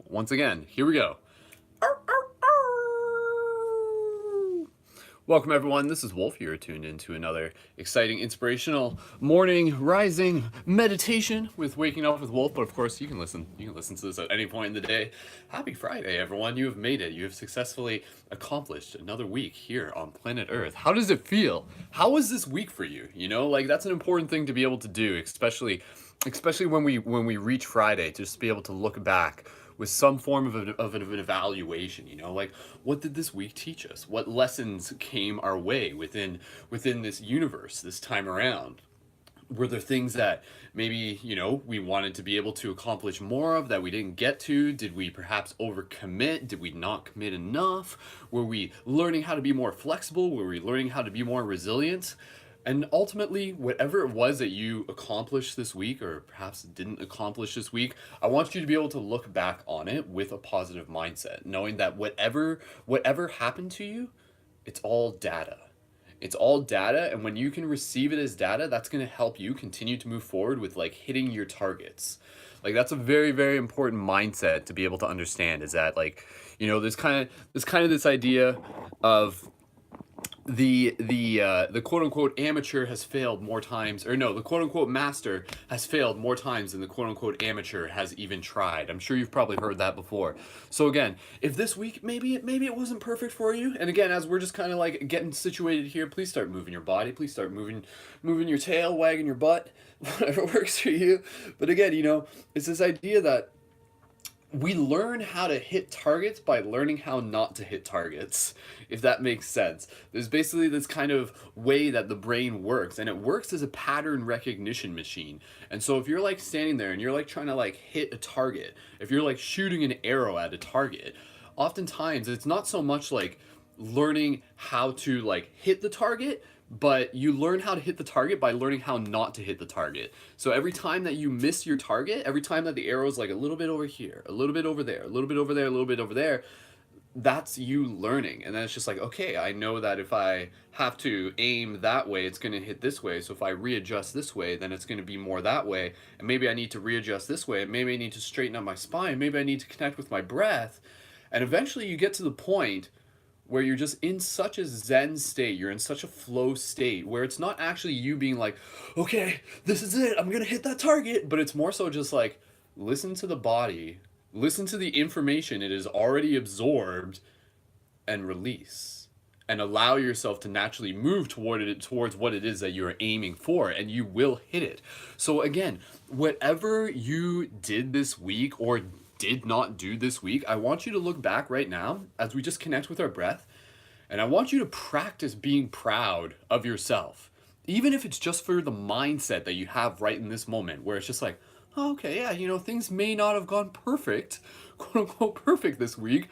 once again, here we go. Welcome everyone, this is Wolf. You're tuned into another exciting, inspirational morning rising meditation with Waking Up with Wolf. But of course, you can listen to this at any point in the day. Happy Friday, everyone. You have made it. You have successfully accomplished another week here on planet Earth. How does it feel? How was this week for you? You know, like that's an important thing to be able to do, especially when we reach Friday, to just be able to look back with some form of an evaluation, you know, like what did this week teach us? What lessons came our way within this universe this time around? Were there things that maybe, you know, we wanted to be able to accomplish more of that we didn't get to? Did we perhaps overcommit? Did we not commit enough? Were we learning how to be more flexible? Were we learning how to be more resilient? And ultimately, whatever it was that you accomplished this week, or perhaps didn't accomplish this week, I want you to be able to look back on it with a positive mindset, knowing that whatever happened to you, it's all data. It's all data, and when you can receive it as data, that's going to help you continue to move forward with like hitting your targets. Like that's a very, very important mindset to be able to understand, is that, like, you know, there's kind of this idea of the quote unquote amateur has failed more times, or no, the quote unquote master has failed more times than the quote unquote amateur has even tried. I'm sure you've probably heard that before. So again, if this week maybe it wasn't perfect for you, and again, as we're just kind of like getting situated here, please start moving your body, please start moving your tail, wagging your butt, whatever works for you. But again, you know, it's this idea that we learn how to hit targets by learning how not to hit targets, if that makes sense. There's basically this kind of way that the brain works, and it works as a pattern recognition machine. And so if you're like standing there and you're like trying to like hit a target, if you're like shooting an arrow at a target, oftentimes it's not so much like learning how to like hit the target, but you learn how to hit the target by learning how not to hit the target. So every time that you miss your target, every time that the arrow's like a little bit over here, a little bit over there, a little bit over there, a little bit over there, that's you learning. And then it's just like, okay, I know that if I have to aim that way, it's going to hit this way. So if I readjust this way, then it's going to be more that way. And maybe I need to readjust this way. And maybe I need to straighten out my spine. Maybe I need to connect with my breath. And eventually you get to the point where you're just in such a zen state, you're in such a flow state, where it's not actually you being like, okay, this is it, I'm gonna hit that target, but it's more so just like, listen to the body, listen to the information it has already absorbed, and release. And allow yourself to naturally move towards what it is that you're aiming for, and you will hit it. So again, whatever you did this week or did not do this week, I want you to look back right now as we just connect with our breath, and I want you to practice being proud of yourself, even if it's just for the mindset that you have right in this moment, where it's just like, oh, okay, yeah, you know, things may not have gone perfect, quote unquote perfect this week,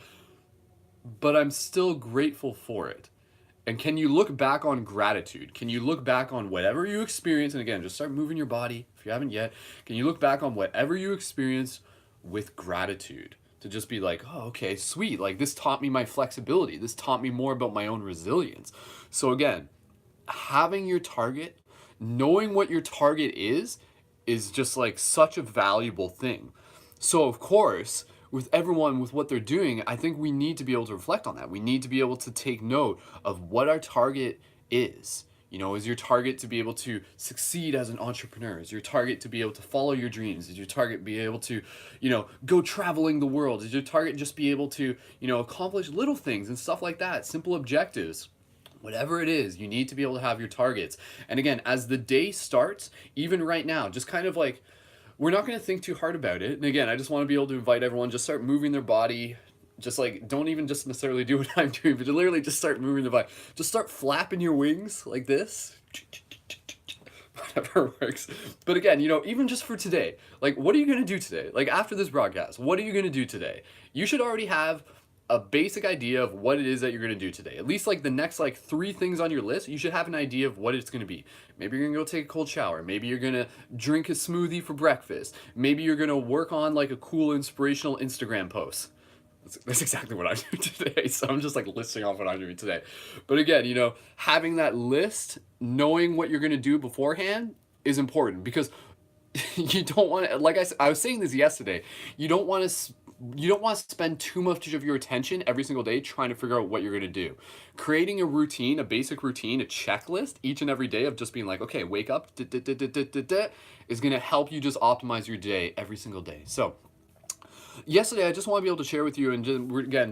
but I'm still grateful for it. And can you look back on gratitude? Can you look back on whatever you experience? And again, just start moving your body if you haven't yet. Can you look back on whatever you experience with gratitude, to just be like, oh, okay, sweet, like this taught me my flexibility, this taught me more about my own resilience. So again, having your target, knowing what your target is just like such a valuable thing. So of course, with everyone, with what they're doing, I think we need to be able to reflect on that. We need to be able to take note of what our target is. You know, is your target to be able to succeed as an entrepreneur? Is your target to be able to follow your dreams? Is your target be able to, you know, go traveling the world? Is your target just be able to, you know, accomplish little things and stuff like that, simple objectives? Whatever it is, you need to be able to have your targets. And again, as the day starts, even right now, just kind of like, we're not going to think too hard about it. And again, I just want to be able to invite everyone, just start moving their body. Just like, don't even just necessarily do what I'm doing, but literally just start moving the body. Just start flapping your wings like this. Whatever works. But again, you know, even just for today, like, what are you going to do today? Like, after this broadcast, what are you going to do today? You should already have a basic idea of what it is that you're going to do today. At least like the next like 3 things on your list, you should have an idea of what it's going to be. Maybe you're going to go take a cold shower. Maybe you're going to drink a smoothie for breakfast. Maybe you're going to work on like a cool inspirational Instagram post. That's exactly what I'm doing today. So I'm just like listing off what I'm doing today. But again, you know, having that list, knowing what you're going to do beforehand is important, because you don't want to, like I was saying this yesterday, you don't want to you don't want to spend too much of your attention every single day trying to figure out what you're going to do. Creating a routine, a basic routine, a checklist each and every day of just being like, okay, wake up, is going to help you just optimize your day every single day. So yesterday I just want to be able to share with you, and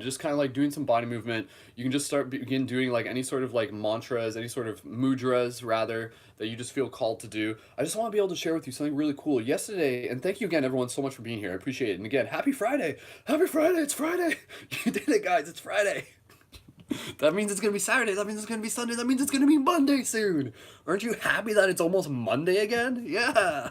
just kind of like doing some body movement. You can just begin doing like any sort of like mantras, any sort of mudras rather, that you just feel called to do. I just want to be able to share with you something really cool yesterday. And thank you again everyone so much for being here. I appreciate it. And again, happy Friday. Happy Friday. It's Friday. You did it, guys. It's Friday. That means it's gonna be Saturday. That means it's gonna be Sunday. That means it's gonna be Monday soon. Aren't you happy that it's almost Monday again? Yeah.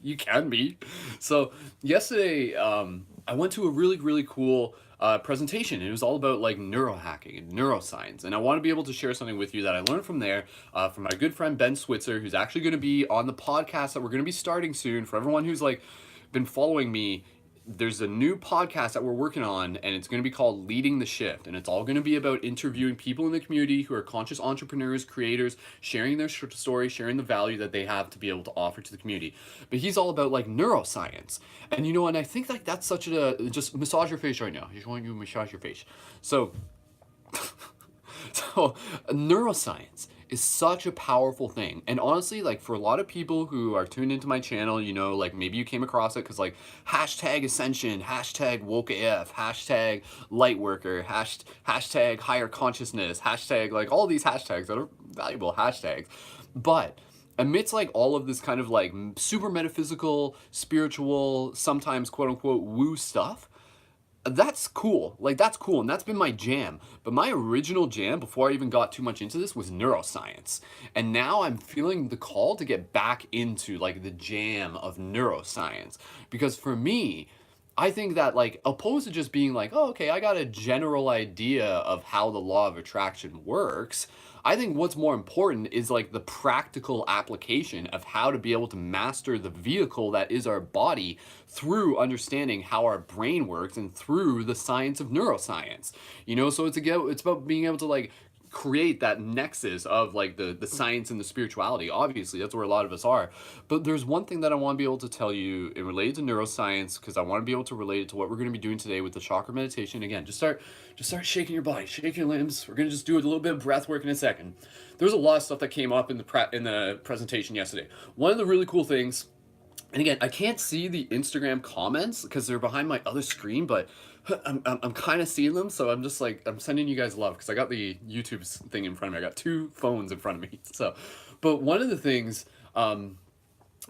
You can be. So yesterday, I went to a really, really cool presentation. It was all about like neurohacking and neuroscience. And I want to be able to share something with you that I learned from there, from my good friend Ben Switzer, who's actually going to be on the podcast that we're going to be starting soon. For everyone who's like been following me, there's a new podcast that we're working on, and it's going to be called Leading the Shift, and it's all going to be about interviewing people in the community who are conscious entrepreneurs, creators, sharing their story, sharing the value that they have to be able to offer to the community. But he's all about like neuroscience, and and I think like that's such a just massage your face right now. He's want you to massage your face. So neuroscience is such a powerful thing. And honestly, like for a lot of people who are tuned into my channel, like maybe you came across it because like hashtag ascension, hashtag woke AF, hashtag light worker, hashtag higher consciousness, hashtag like all these hashtags that are valuable hashtags. But amidst like all of this kind of like super metaphysical, spiritual, sometimes quote unquote woo stuff, that's cool. Like that's cool, and that's been my jam. But my original jam before I even got too much into this was neuroscience. And now I'm feeling the call to get back into like the jam of neuroscience. Because for me, I think that like opposed to just being like, oh, okay, I got a general idea of how the law of attraction works, I think what's more important is like the practical application of how to be able to master the vehicle that is our body through understanding how our brain works and through the science of neuroscience. So it's about being able to like create that nexus of like the science and the spirituality. Obviously that's where a lot of us are, but there's one thing that I want to be able to tell you in related to neuroscience, because I want to be able to relate it to what we're going to be doing today with the chakra meditation. Again, just start shaking your body, shake your limbs. We're going to just do a little bit of breath work in a second. There's a lot of stuff that came up in the presentation yesterday. One of the really cool things, and again, I can't see the Instagram comments because they're behind my other screen, but I'm kind of seeing them, so I'm just like, I'm sending you guys love because I got the YouTube thing in front of me. I got two phones in front of me. But one of the things in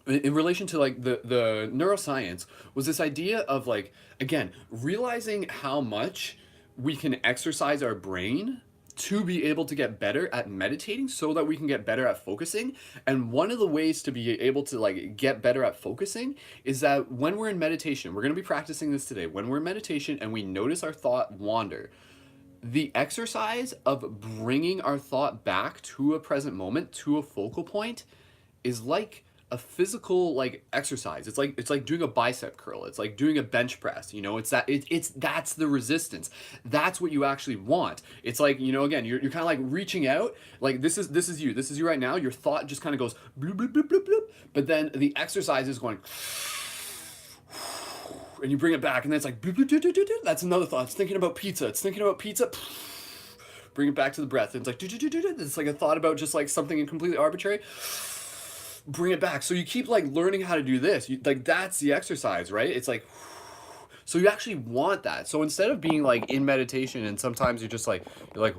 relation to like the neuroscience was this idea of like, again, realizing how much we can exercise our brain to be able to get better at meditating so that we can get better at focusing. And one of the ways to be able to like get better at focusing is that when we're in meditation, we're going to be practicing this today. When we're in meditation and we notice our thought wander, the exercise of bringing our thought back to a present moment, to a focal point, is like a physical like exercise. It's like doing a bicep curl. It's like doing a bench press. That's the resistance. That's what you actually want. It's like, again, you're kind of like reaching out. Like this is you right now. Your thought just kind of goes bloop, bloop, bloop, bloop, bloop. But then the exercise is going and you bring it back, and then it's like bloop, bloop, bloop, bloop, bloop. That's another thought. It's thinking about pizza. Bring it back to the breath. And it's like it's like a thought about just like something completely arbitrary. Bring it back. So you keep like learning how to do this. That's the exercise, right? It's like, so you actually want that. So instead of being like in meditation and sometimes you're like,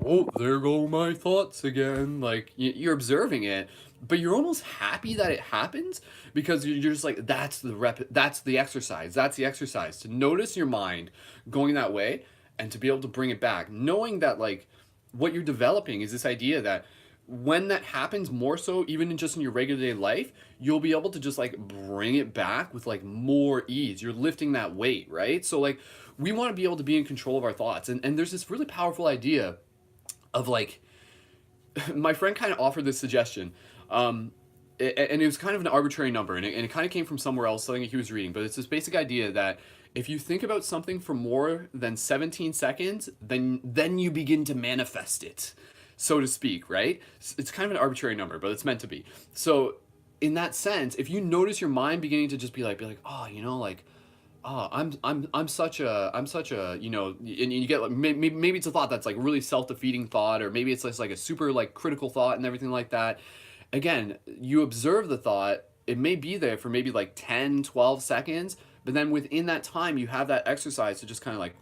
oh, there go my thoughts again. Like you're observing it, but you're almost happy that it happens because you're just like, that's the exercise. That's the exercise, to notice your mind going that way and to be able to bring it back, knowing that like what you're developing is this idea that when that happens more so, even in your regular day life, you'll be able to just like bring it back with like more ease. You're lifting that weight, right? So like we want to be able to be in control of our thoughts. And there's this really powerful idea of like, my friend kind of offered this suggestion. And it was kind of an arbitrary number, and it kind of came from somewhere else, something he was reading. But it's this basic idea that if you think about something for more than 17 seconds, then you begin to manifest it, so to speak, right? It's kind of an arbitrary number, but it's meant to be. So in that sense, if you notice your mind beginning to just be like, oh, I'm such a, and you get like, maybe it's a thought that's like really self-defeating thought, or maybe it's just like a super like critical thought and everything like that. Again, you observe the thought, it may be there for maybe like 10, 12 seconds, but then within that time you have that exercise to just kind of like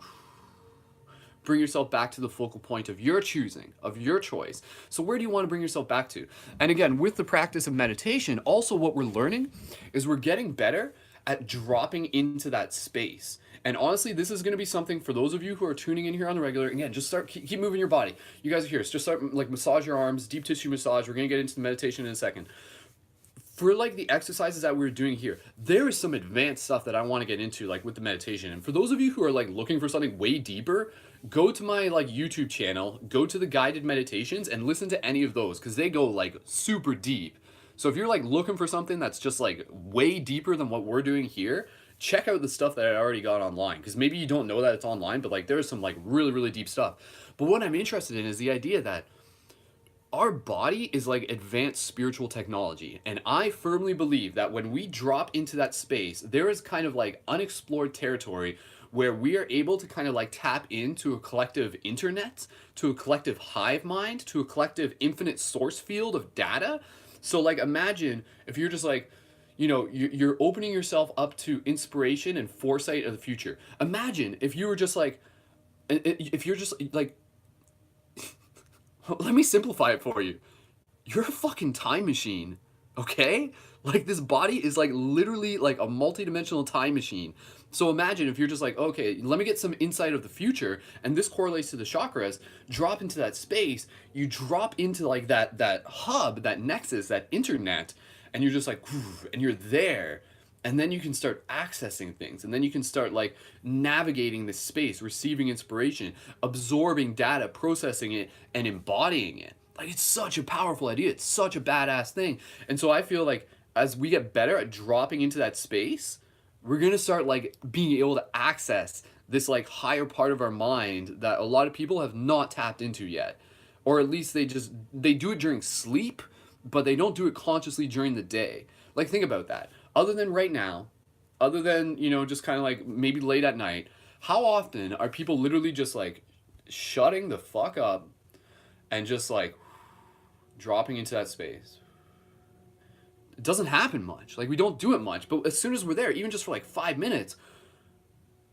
bring yourself back to the focal point of your choosing, of your choice. So where do you want to bring yourself back to? And again, with the practice of meditation, also what we're learning is we're getting better at dropping into that space. And honestly, this is going to be something for those of you who are tuning in here on the regular. Again, just start keep moving your body. You guys are here. So just start like massage your arms, deep tissue massage. We're going to get into the meditation in a second. For like the exercises that we're doing here, there is some advanced stuff that I want to get into like with the meditation. And for those of you who are like looking for something way deeper, go to my like YouTube channel, go to the guided meditations and listen to any of those, because they go like super deep. So if you're like looking for something that's just like way deeper than what we're doing here, check out the stuff that I already got online, because maybe you don't know that it's online, but like there's some like really, really deep stuff. But what I'm interested in is the idea that our body is like advanced spiritual technology. And I firmly believe that when we drop into that space, there is kind of like unexplored territory where we are able to kind of like tap into a collective internet, to a collective hive mind, to a collective infinite source field of data. So like imagine if you're just like, you're opening yourself up to inspiration and foresight of the future. Imagine if you were just like, if you're just like, let me simplify it for you. You're a fucking time machine, okay? Like this body is like literally like a multidimensional time machine. So imagine if you're just like, okay, let me get some insight of the future, and this correlates to the chakras. Drop into that space. You drop into like that hub, that nexus, that internet, and you're just like, and you're there. And then you can start accessing things, and then you can start like navigating this space, receiving inspiration, absorbing data, processing it, and embodying it. Like it's such a powerful idea. It's such a badass thing. And so I feel like as we get better at dropping into that space, we're gonna start like being able to access this like higher part of our mind that a lot of people have not tapped into yet. Or at least they do it during sleep, but they don't do it consciously during the day. Like think about that. Other than right now, other than, just kind of like maybe late at night, how often are people literally just like shutting the fuck up and just like dropping into that space? It doesn't happen much. Like we don't do it much, but as soon as we're there, even just for like 5 minutes,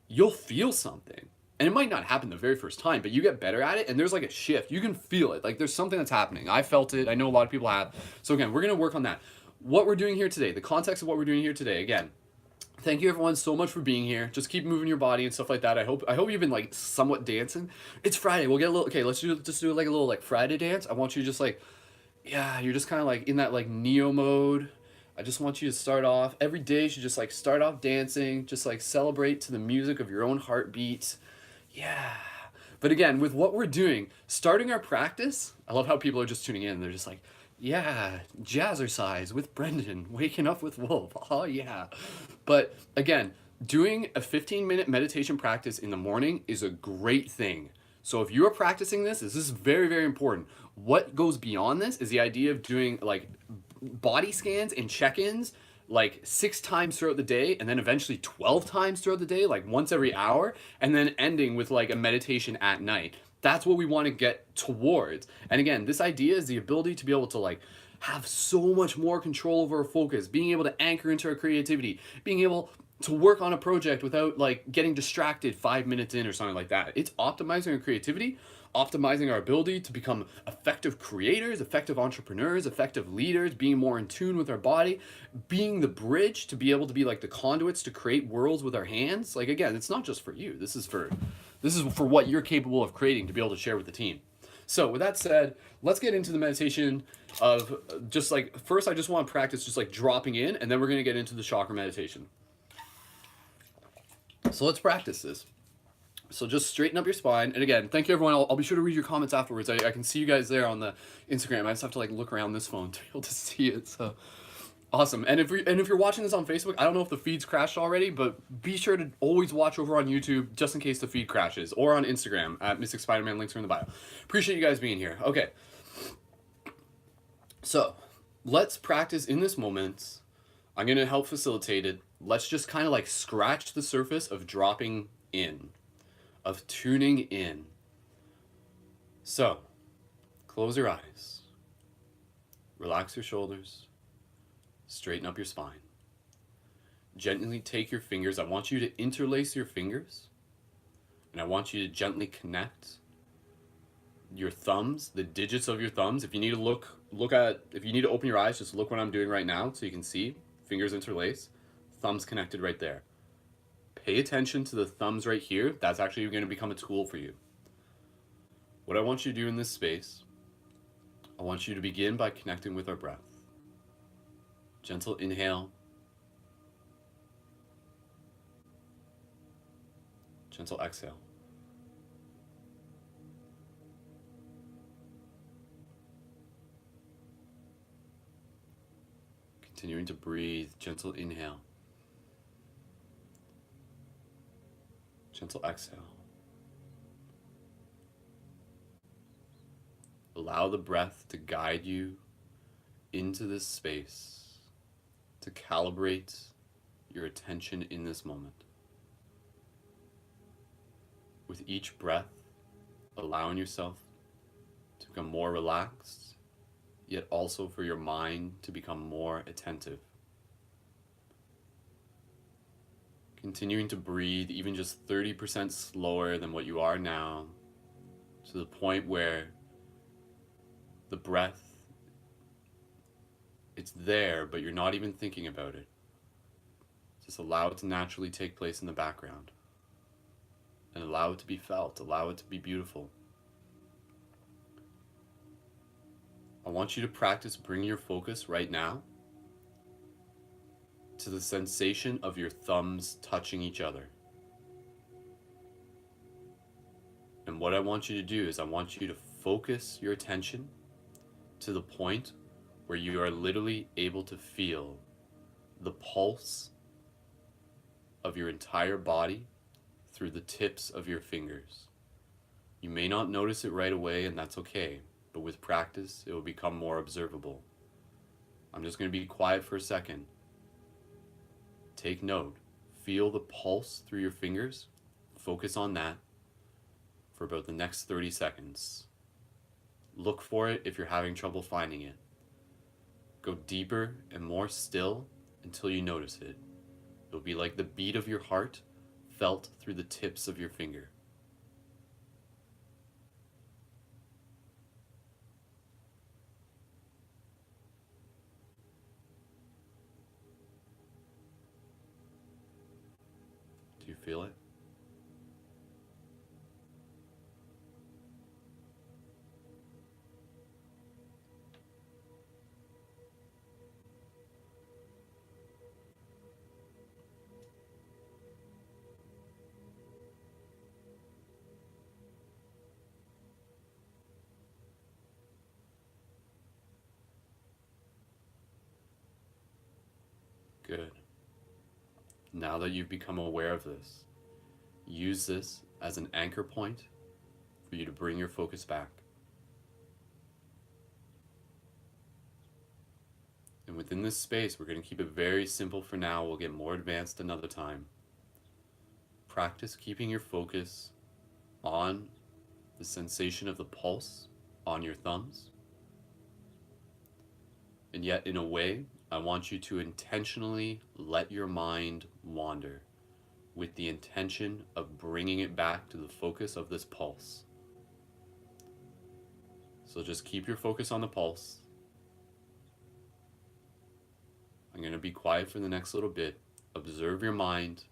you'll feel something. And it might not happen the very first time, but you get better at it and there's like a shift. You can feel it. Like there's something that's happening. I felt it. I know a lot of people have. So again, we're going to work on that. What we're doing here today, the context of what we're doing here today, again, thank you everyone so much for being here. Just keep moving your body and stuff like that. I hope you've been like somewhat dancing. It's Friday. We'll get a little, okay, let's just do like a little like Friday dance. I want you to just like, yeah, you're just kind of like in that like Neo mode. I just want you to start off. Every day you should just like start off dancing. Just like celebrate to the music of your own heartbeat. Yeah. But again, with what we're doing, starting our practice, I love how people are just tuning in. They're just like, yeah, jazzercise with Brendan, waking up with Wolf. Oh, yeah. But again, doing a 15-minute meditation practice in the morning is a great thing. So if you are practicing this is very, very important. What goes beyond this is the idea of doing like body scans and check-ins like 6 times throughout the day, and then eventually 12 times throughout the day, like once every hour, and then ending with like a meditation at night. That's what we want to get towards. And again, this idea is the ability to be able to like have so much more control over our focus, being able to anchor into our creativity, being able to work on a project without like getting distracted 5 minutes in or something like that. It's optimizing our creativity, optimizing our ability to become effective creators, effective entrepreneurs, effective leaders, being more in tune with our body, being the bridge to be able to be like the conduits to create worlds with our hands. Like again, it's not just for you. This is for what you're capable of creating to be able to share with the team. So with that said, let's get into the meditation of just like, first I just want to practice just like dropping in, and then we're going to get into the chakra meditation. So let's practice this. So just straighten up your spine. And again, thank you everyone. I'll be sure to read your comments afterwards. I can see you guys there on the Instagram. I just have to like look around this phone to be able to see it. So awesome. And if you're watching this on Facebook, I don't know if the feed's crashed already, but be sure to always watch over on YouTube just in case the feed crashes, or on Instagram at Mystic Spider-Man. Links are in the bio. Appreciate you guys being here. Okay. So let's practice in this moment. I'm going to help facilitate it. let's just kind of like scratch the surface of dropping in, of tuning in. So, close your eyes, relax your shoulders, straighten up your spine. Gently take your fingers. I want you to interlace your fingers, and I want you to gently connect your thumbs, the digits of your thumbs. If you need to if you need to open your eyes, just look what I'm doing right now so you can see. Fingers interlace, thumbs connected right there. Pay attention to the thumbs right here. That's actually going to become a tool for you. What I want you to do in this space, I want you to begin by connecting with our breath. Gentle inhale, gentle exhale. Continuing to breathe, gentle inhale, gentle exhale. Allow the breath to guide you into this space, to calibrate your attention in this moment. With each breath, allowing yourself to become more relaxed, yet also for your mind to become more attentive. Continuing to breathe even just 30% slower than what you are now, to the point where the breath, it's there, but you're not even thinking about it. Just allow it to naturally take place in the background. And allow it to be felt, allow it to be beautiful. I want you to practice bringing your focus right now to the sensation of your thumbs touching each other. And what I want you to do is I want you to focus your attention to the point where you are literally able to feel the pulse of your entire body through the tips of your fingers. You may not notice it right away, and that's okay, but with practice, it will become more observable. I'm just going to be quiet for a second. Take note. Feel the pulse through your fingers. Focus on that for about the next 30 seconds. Look for it if you're having trouble finding it. Go deeper and more still until you notice it. It'll be like the beat of your heart felt through the tips of your finger. Do you feel it? Good. Now that you've become aware of this, use this as an anchor point for you to bring your focus back. And within this space, we're going to keep it very simple for now. We'll get more advanced another time. Practice keeping your focus on the sensation of the pulse on your thumbs. And yet, in a way, I want you to intentionally let your mind wander with the intention of bringing it back to the focus of this pulse. So just keep your focus on the pulse. I'm going to be quiet for the next little bit. Observe your mind.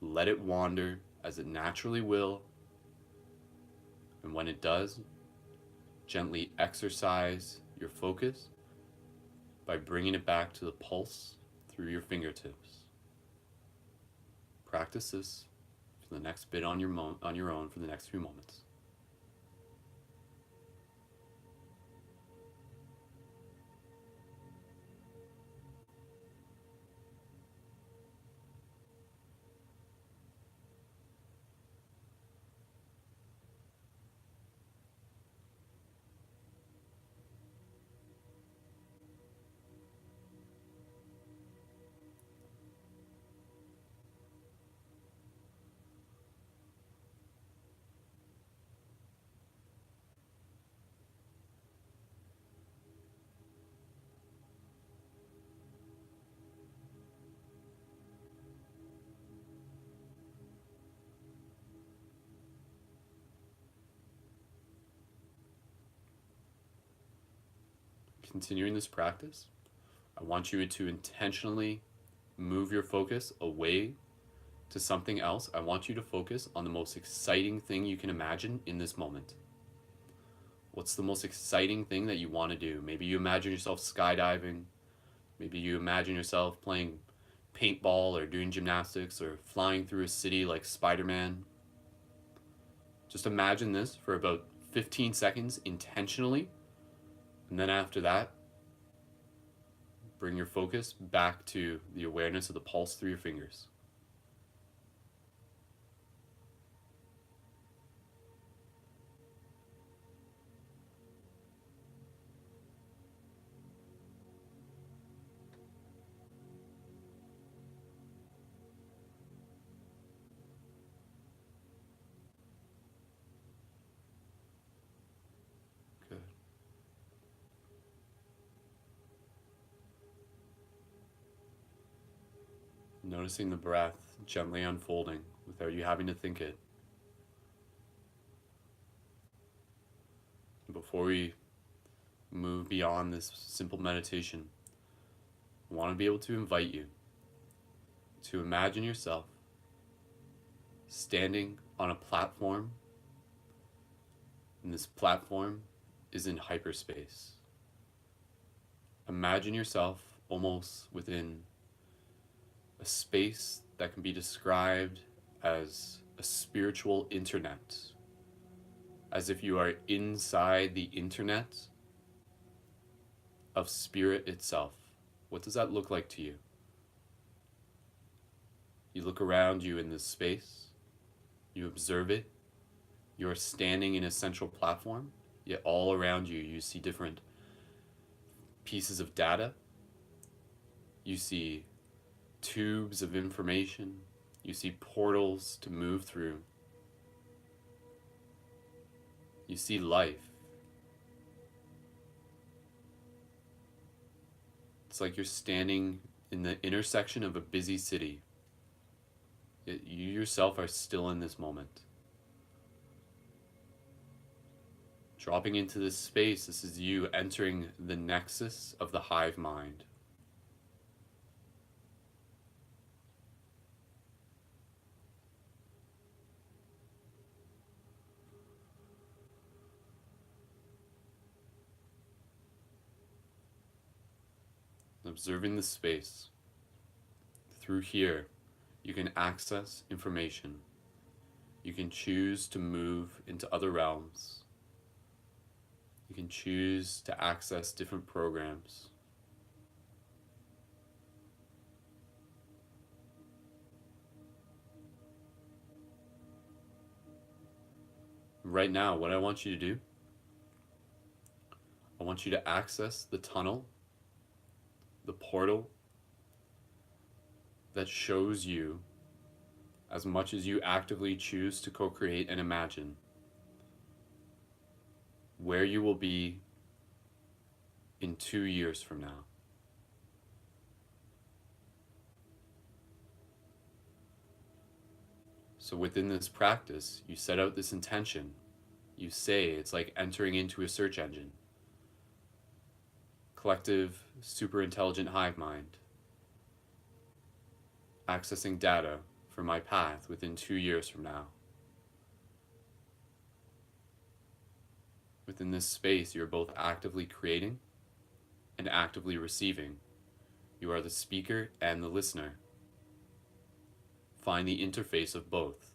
Let it wander as it naturally will. And when it does, gently exercise your focus by bringing it back to the pulse through your fingertips. Practice this for the next bit on your own for the next few moments. continuing this practice, I want you to intentionally move your focus away to something else. I want you to focus on the most exciting thing you can imagine in this moment. What's the most exciting thing that you want to do? Maybe you imagine yourself skydiving. Maybe you imagine yourself playing paintball or doing gymnastics or flying through a city like Spider-Man. Just imagine this for about 15 seconds intentionally, and then after that, bring your focus back to the awareness of the pulse through your fingers. Good. Noticing the breath gently unfolding without you having to think it. Before we move beyond this simple meditation, I want to be able to invite you to imagine yourself standing on a platform, and this platform is in hyperspace. Imagine yourself almost within a space that can be described as a spiritual internet, as if you are inside the internet of spirit itself. What does that look like to you? You look around you in this space, you observe it, you're standing in a central platform, yet all around you, you see different pieces of data, you see tubes of information, you see portals to move through, you see life. It's like you're standing in the intersection of a busy city, yet you yourself are still in this moment. Dropping into this space, this is you entering the nexus of the hive mind. Observing the space. Through here, you can access information. You can choose to move into other realms. You can choose to access different programs. Right now, what I want you to do, I want you to access the tunnel, the portal that shows you, as much as you actively choose to co-create and imagine, where you will be in 2 years from now. So within this practice, you set out this intention. You say it's like entering into a search engine. Collective, super intelligent hive mind. Accessing data for my path within 2 years from now. Within this space, you're both actively creating and actively receiving. You are the speaker and the listener. Find the interface of both.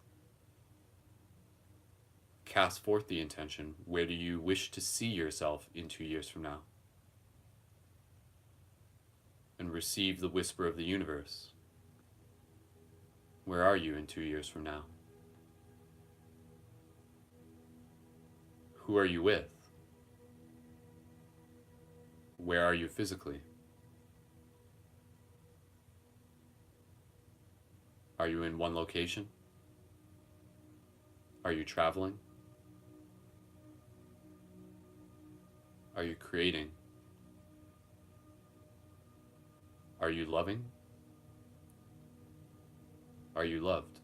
Cast forth the intention. Where do you wish to see yourself in 2 years from now? And receive the whisper of the universe. Where are you in 2 years from now? Who are you with? Where are you physically? Are you in one location? Are you traveling? Are you creating? Are you loving? Are you loved?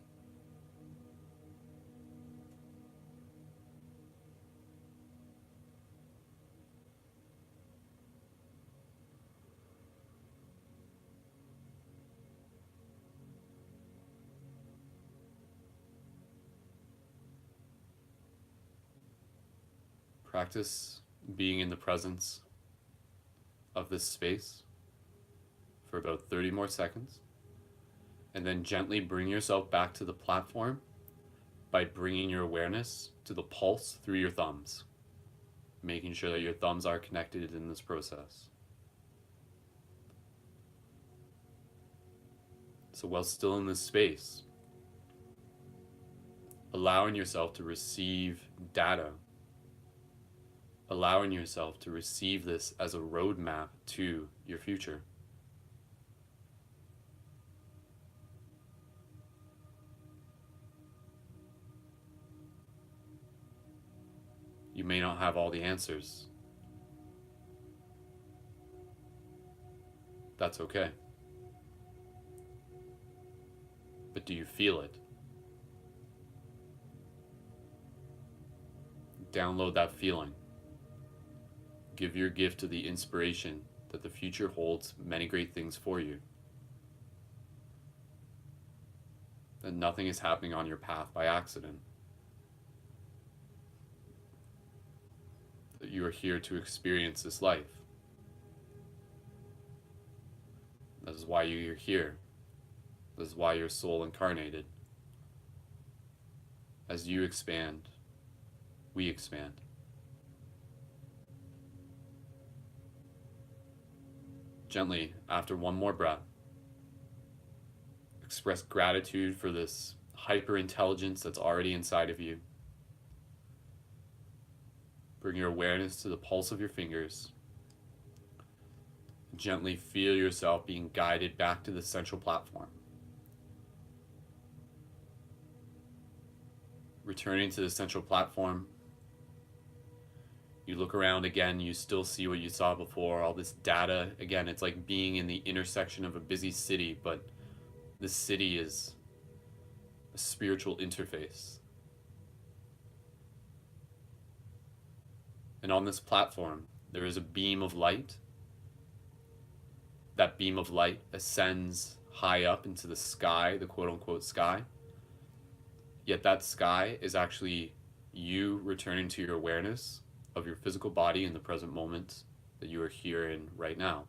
Practice being in the presence of this space for about 30 more seconds, and then gently bring yourself back to the platform by bringing your awareness to the pulse through your thumbs, making sure that your thumbs are connected in this process. So while still in this space, allowing yourself to receive data, allowing yourself to receive this as a roadmap to your future. You may not have all the answers. That's okay. But do you feel it? Download that feeling. Give your gift to the inspiration that the future holds many great things for you. That nothing is happening on your path by accident. That you are here to experience this life. That is why you're here. This is why your soul incarnated. As you expand, we expand. Gently, after one more breath, express gratitude for this hyper intelligence that's already inside of you. Bring your awareness to the pulse of your fingers. Gently feel yourself being guided back to the central platform. Returning to the central platform, you look around again, you still see what you saw before, all this data. Again, it's like being in the intersection of a busy city, but this city is a spiritual interface. And on this platform, there is a beam of light. That beam of light ascends high up into the sky, the quote-unquote sky. Yet that sky is actually you returning to your awareness of your physical body in the present moment that you are here in right now.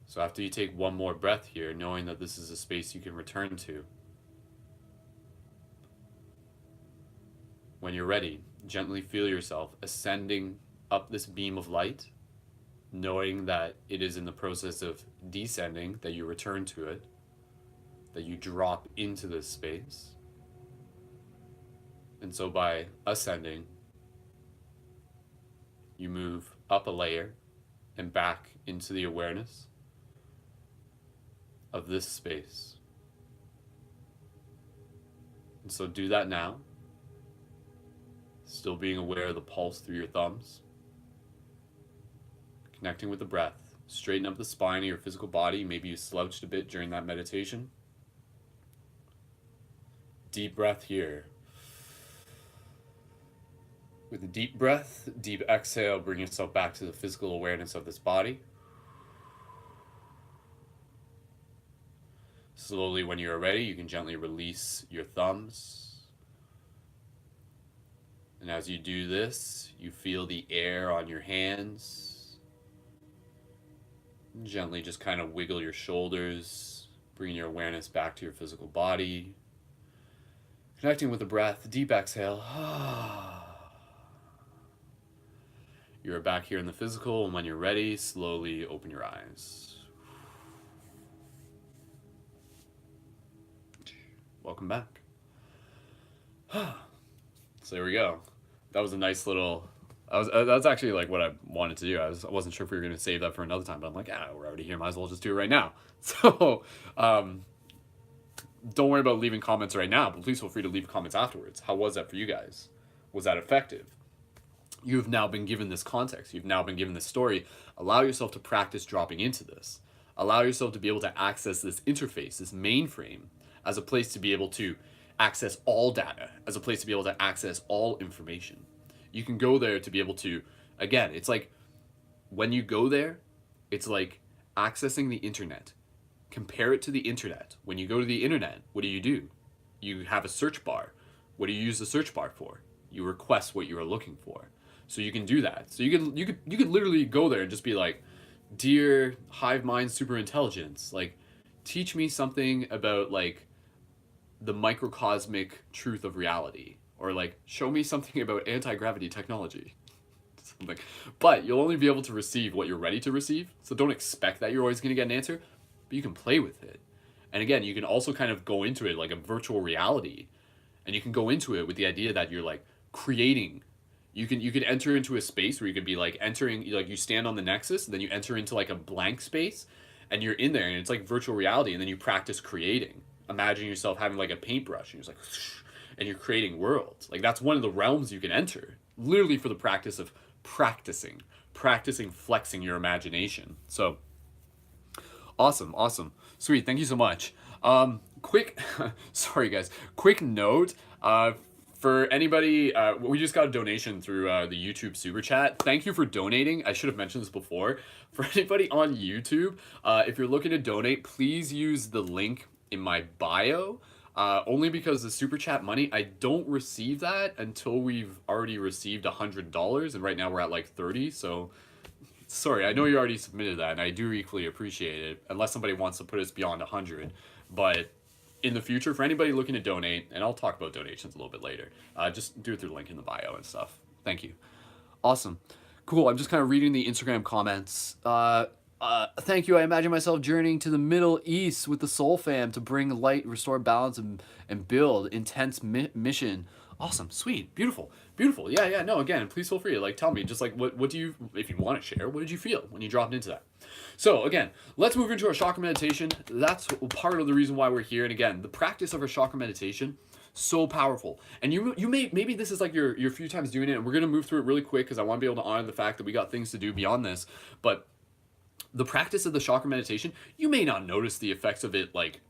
So after you take one more breath here, knowing that this is a space you can return to, when you're ready, gently feel yourself ascending up this beam of light, knowing that it is in the process of descending, that you return to it, that you drop into this space. And so by ascending, you move up a layer and back into the awareness of this space. And so do that now, still being aware of the pulse through your thumbs, connecting with the breath. Straighten up the spine of your physical body. Maybe you slouched a bit during that meditation. Deep breath here. With a deep breath, deep exhale, bring yourself back to the physical awareness of this body. Slowly, when you're ready, you can gently release your thumbs. And as you do this, you feel the air on your hands. Gently just kind of wiggle your shoulders, bring your awareness back to your physical body. Connecting with the breath, deep exhale. You're back here in the physical, and when you're ready, slowly open your eyes. Welcome back. So there we go. That was a nice little... that's actually like what I wanted to do. I wasn't sure if we were going to save that for another time, but I'm like, we're already here. Might as well just do it right now. So don't worry about leaving comments right now, but please feel free to leave comments afterwards. How was that for you guys? Was that effective? You've now been given this context. You've now been given this story. Allow yourself to practice dropping into this. Allow yourself to be able to access this interface, this mainframe, as a place to be able to access all data, as a place to be able to access all information. You can go there to be able to, again, it's like when you go there, it's like accessing the internet. Compare it to the internet. When you go to the internet, what do? You have a search bar. What do you use the search bar for? You request what you are looking for. So you can do that. So you could literally go there and just be like, "Dear hive mind super intelligence, like teach me something about like the microcosmic truth of reality, or like show me something about anti-gravity technology." Something. But you'll only be able to receive what you're ready to receive. So don't expect that you're always going to get an answer, but you can play with it. And again, you can also kind of go into it like a virtual reality, and you can go into it with the idea that you're like creating. You could enter into a space where you could be like entering, like you stand on the nexus, and then you enter into like a blank space, and you're in there, and it's like virtual reality, and then you practice creating. Imagine yourself having like a paintbrush, and you're like, and you're creating worlds. Like that's one of the realms you can enter, literally for the practice of practicing flexing your imagination. So awesome, sweet, thank you so much. Quick sorry guys, quick note, for anybody, we just got a donation through the YouTube super chat. Thank you for donating. I should have mentioned this before. For anybody on YouTube, if you're looking to donate, please use the link in my bio. Only because the super chat money, I don't receive that until we've already received $100, and right now we're at like 30. So sorry, I know you already submitted that, and I do equally appreciate it, unless somebody wants to put us beyond 100. But in the future, for anybody looking to donate, and I'll talk about donations a little bit later, just do it through the link in the bio and stuff. Thank you. Awesome. Cool. I'm just kind of reading the Instagram comments. Thank you. I imagine myself journeying to the Middle East with the Soul Fam to bring light, restore balance, and build intense mission. Awesome. Sweet. Beautiful. Yeah. No, again, please feel free to like tell me just like what do you, if you want to share, what did you feel when you dropped into that? So again, let's move into our chakra meditation. That's part of the reason why we're here. And again, the practice of our chakra meditation, so powerful. And you may, maybe this is like your few times doing it, and we're going to move through it really quick because I want to be able to honor the fact that we got things to do beyond this. But the practice of the chakra meditation, you may not notice the effects of it like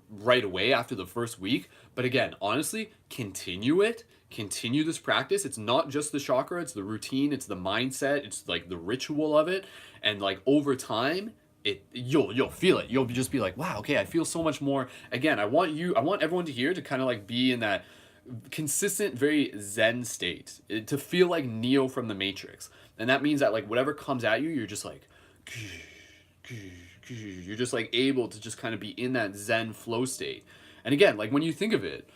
right away after the first week, but again, honestly, continue this practice. It's not just the chakra, it's the routine, it's the mindset, it's like the ritual of it, and like over time you'll feel it. You'll just be like, wow, okay, I feel so much more. Again, I want everyone to hear to kind of like be in that consistent, very zen state, to feel like Neo from the Matrix. And that means that like whatever comes at you, you're just like you're just like able to just kind of be in that zen flow state. And again, like when you think of it,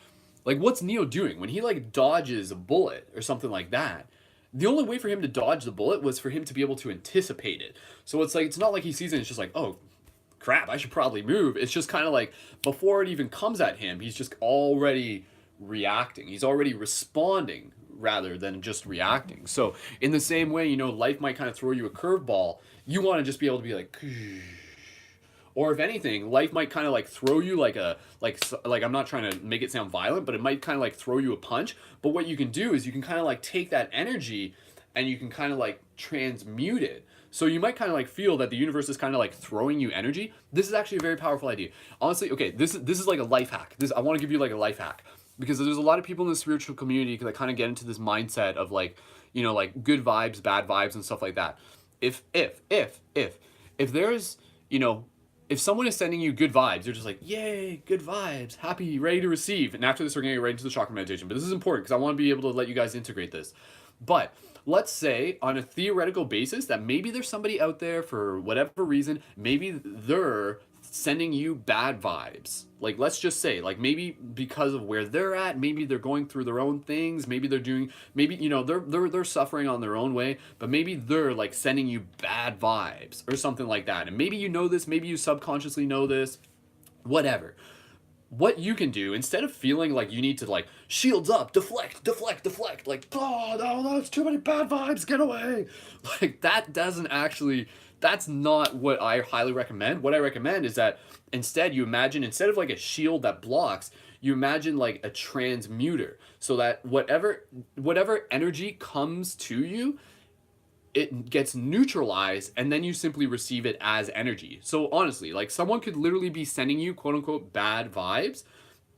like what's Neo doing when he like dodges a bullet or something like that? The only way for him to dodge the bullet was for him to be able to anticipate it. So it's like, it's not like he sees it and it's just like, oh crap, I should probably move. It's just kind of like before it even comes at him, he's just already reacting. He's already responding rather than just reacting. So in the same way, you know, life might kind of throw you a curveball. You want to just be able to be like, or if anything, life might kind of like throw you like I'm not trying to make it sound violent, but it might kind of like throw you a punch. But what you can do is you can kind of like take that energy and you can kind of like transmute it. So you might kind of like feel that the universe is kind of like throwing you energy. This is actually a very powerful idea. Honestly, okay, this is like a life hack. I want to give you like a life hack, because there's a lot of people in the spiritual community that kind of get into this mindset of like, you know, like good vibes, bad vibes, and stuff like that. If there's, you know, if someone is sending you good vibes, you're just like, yay, good vibes, happy, ready to receive. And after this, we're going to get right into the chakra meditation. But this is important because I want to be able to let you guys integrate this. But let's say on a theoretical basis that maybe there's somebody out there for whatever reason, maybe they're sending you bad vibes. Like, let's just say, like, maybe because of where they're at, maybe they're going through their own things, maybe they're doing, maybe, you know, they're suffering on their own way, but maybe they're like sending you bad vibes or something like that. And maybe you know this, maybe you subconsciously know this, whatever. What you can do, instead of feeling like you need to like shields up, deflect, like, oh no, that's too many bad vibes, get away. Like, that doesn't actually, that's not what I highly recommend. What I recommend is that instead you imagine, instead of like a shield that blocks, you imagine like a transmuter, so that whatever energy comes to you, it gets neutralized, and then you simply receive it as energy. So honestly, like someone could literally be sending you quote unquote bad vibes,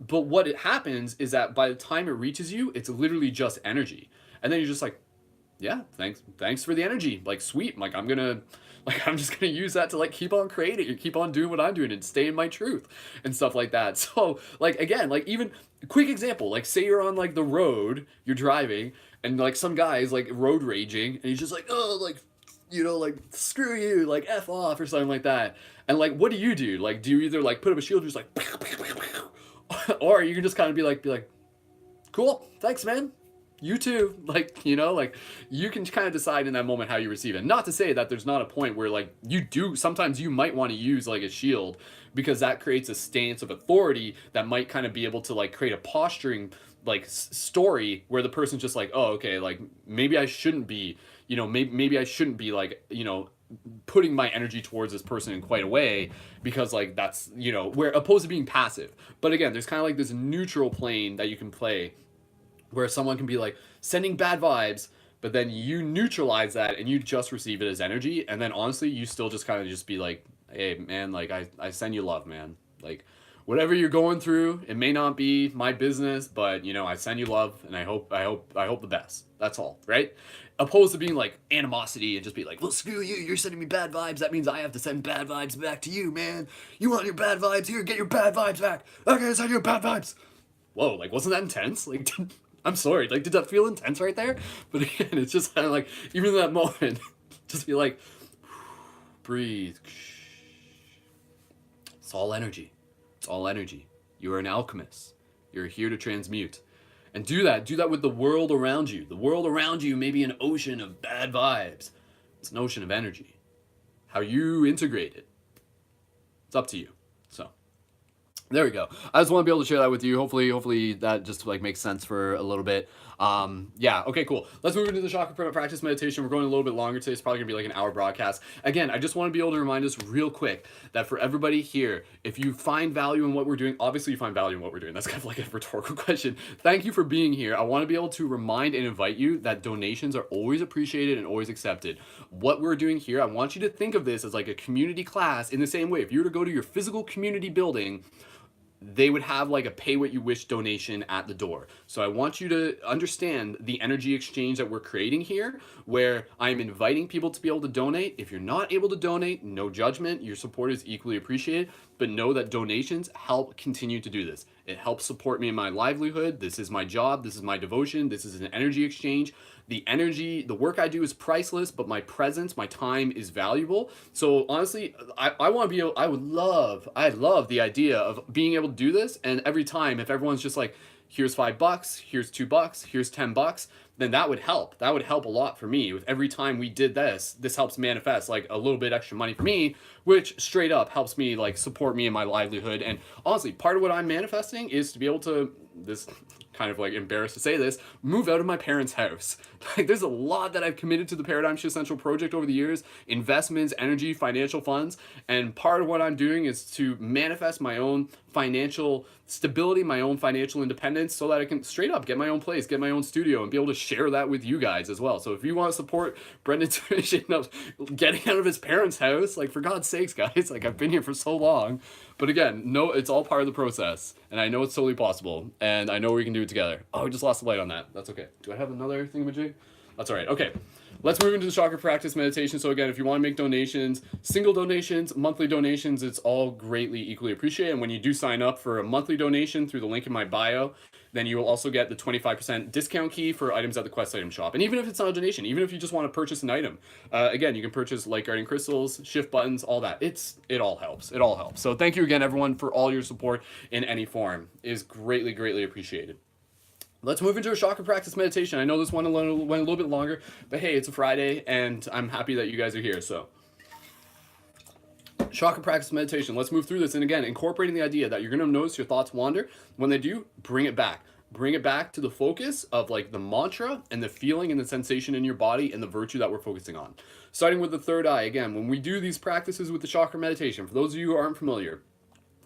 but what it happens is that by the time it reaches you, it's literally just energy. And then you're just like, yeah, thanks for the energy. Like, sweet. Like, I'm gonna, Like I'm just gonna use that to like keep on creating and keep on doing what I'm doing and stay in my truth and stuff like that. So like again, like even quick example, like say you're on like the road, you're driving, and like some guy is like road raging and he's just like, oh, like, you know, like screw you, like F off or something like that. And like what do? Like do you either like put up a shield or just like or you can just kind of be like, cool, thanks man, you too. Like, you know, like you can kind of decide in that moment how you receive it. Not to say that there's not a point where like you do sometimes you might want to use like a shield because that creates a stance of authority that might kind of be able to like create a posturing like story where the person's just like, oh, okay, like maybe I shouldn't be, you know, maybe I shouldn't be like, you know, putting my energy towards this person in quite a way because like that's, you know, where opposed to being passive. But again, there's kind of like this neutral plane that you can play where someone can be like sending bad vibes, but then you neutralize that and you just receive it as energy. And then honestly, you still just kind of just be like, hey man, like I send you love, man. Like whatever you're going through, it may not be my business, but you know, I send you love and I hope the best. That's all, right? Opposed to being like animosity and just be like, well, screw you, you're sending me bad vibes. That means I have to send bad vibes back to you, man. You want your bad vibes? Here, get your bad vibes back. Okay, send your bad vibes. Whoa, like wasn't that intense? Like I'm sorry, like did that feel intense right there? But again, it's just kind of like even in that moment, just be like, breathe. It's all energy. It's all energy. You are an alchemist. You're here to transmute. And do that with the world around you. The world around you may be an ocean of bad vibes. It's an ocean of energy. How you integrate it, it's up to you. So there we go. I just want to be able to share that with you. Hopefully that just like makes sense for a little bit. Yeah, okay, cool. Let's move into the chakra practice meditation. We're going a little bit longer today. It's probably gonna be like an hour broadcast. Again, I just want to be able to remind us real quick that for everybody here, if you find value in what we're doing, obviously you find value in what we're doing. That's kind of like a rhetorical question. Thank you for being here. I want to be able to remind and invite you that donations are always appreciated and always accepted. What we're doing here, I want you to think of this as like a community class in the same way. If you were to go to your physical community building, they would have like a pay what you wish donation at the door. So I want you to understand the energy exchange that we're creating here, where I'm inviting people to be able to donate. If you're not able to donate, no judgment. Your support is equally appreciated, but know that donations help continue to do this. It helps support me in my livelihood. This is my job. This is my devotion. This is an energy exchange. The work I do is priceless, but my presence, my time is valuable. So honestly, I want to be able, I love the idea of being able to do this. And every time, if everyone's just like, here's $5, here's $2, here's $10, then that would help. That would help a lot for me. If every time we did this helps manifest like a little bit extra money for me, which straight up helps me like support me in my livelihood. And honestly, part of what I'm manifesting is to be able to, this kind of like embarrassed to say this, move out of my parents' house. Like there's a lot that I've committed to the Paradigm Shift Central project over the years, investments, energy, financial funds. And part of what I'm doing is to manifest my own financial stability, my own financial independence, so that I can straight up get my own place, get my own studio, and be able to share that with you guys as well. So if you want to support Brendan's vision of getting out of his parents' house, like for God's sakes, guys, like I've been here for so long. But again, no, it's all part of the process, and I know it's totally possible, and I know we can do it together. Oh, we just lost the light on that. That's okay. Do I have another thingamajig? That's all right. Okay, let's move into the chakra practice meditation. So again, if you want to make donations, single donations, monthly donations, it's all greatly equally appreciated. And when you do sign up for a monthly donation through the link in my bio, then you will also get the 25% discount key for items at the Quest item shop. And even if it's not a donation, even if you just want to purchase an item, again, you can purchase light guarding crystals, shift buttons, all that. It all helps. It all helps. So thank you again, everyone, for all your support in any form. It is greatly, greatly appreciated. Let's move into a chakra practice meditation. I know this one went a little bit longer, but hey, it's a Friday, and I'm happy that you guys are here. So, chakra practice meditation. Let's move through this. And again, incorporating the idea that you're going to notice your thoughts wander. When they do, bring it back. Bring it back to the focus of like the mantra and the feeling and the sensation in your body and the virtue that we're focusing on. Starting with the third eye. Again, when we do these practices with the chakra meditation, for those of you who aren't familiar,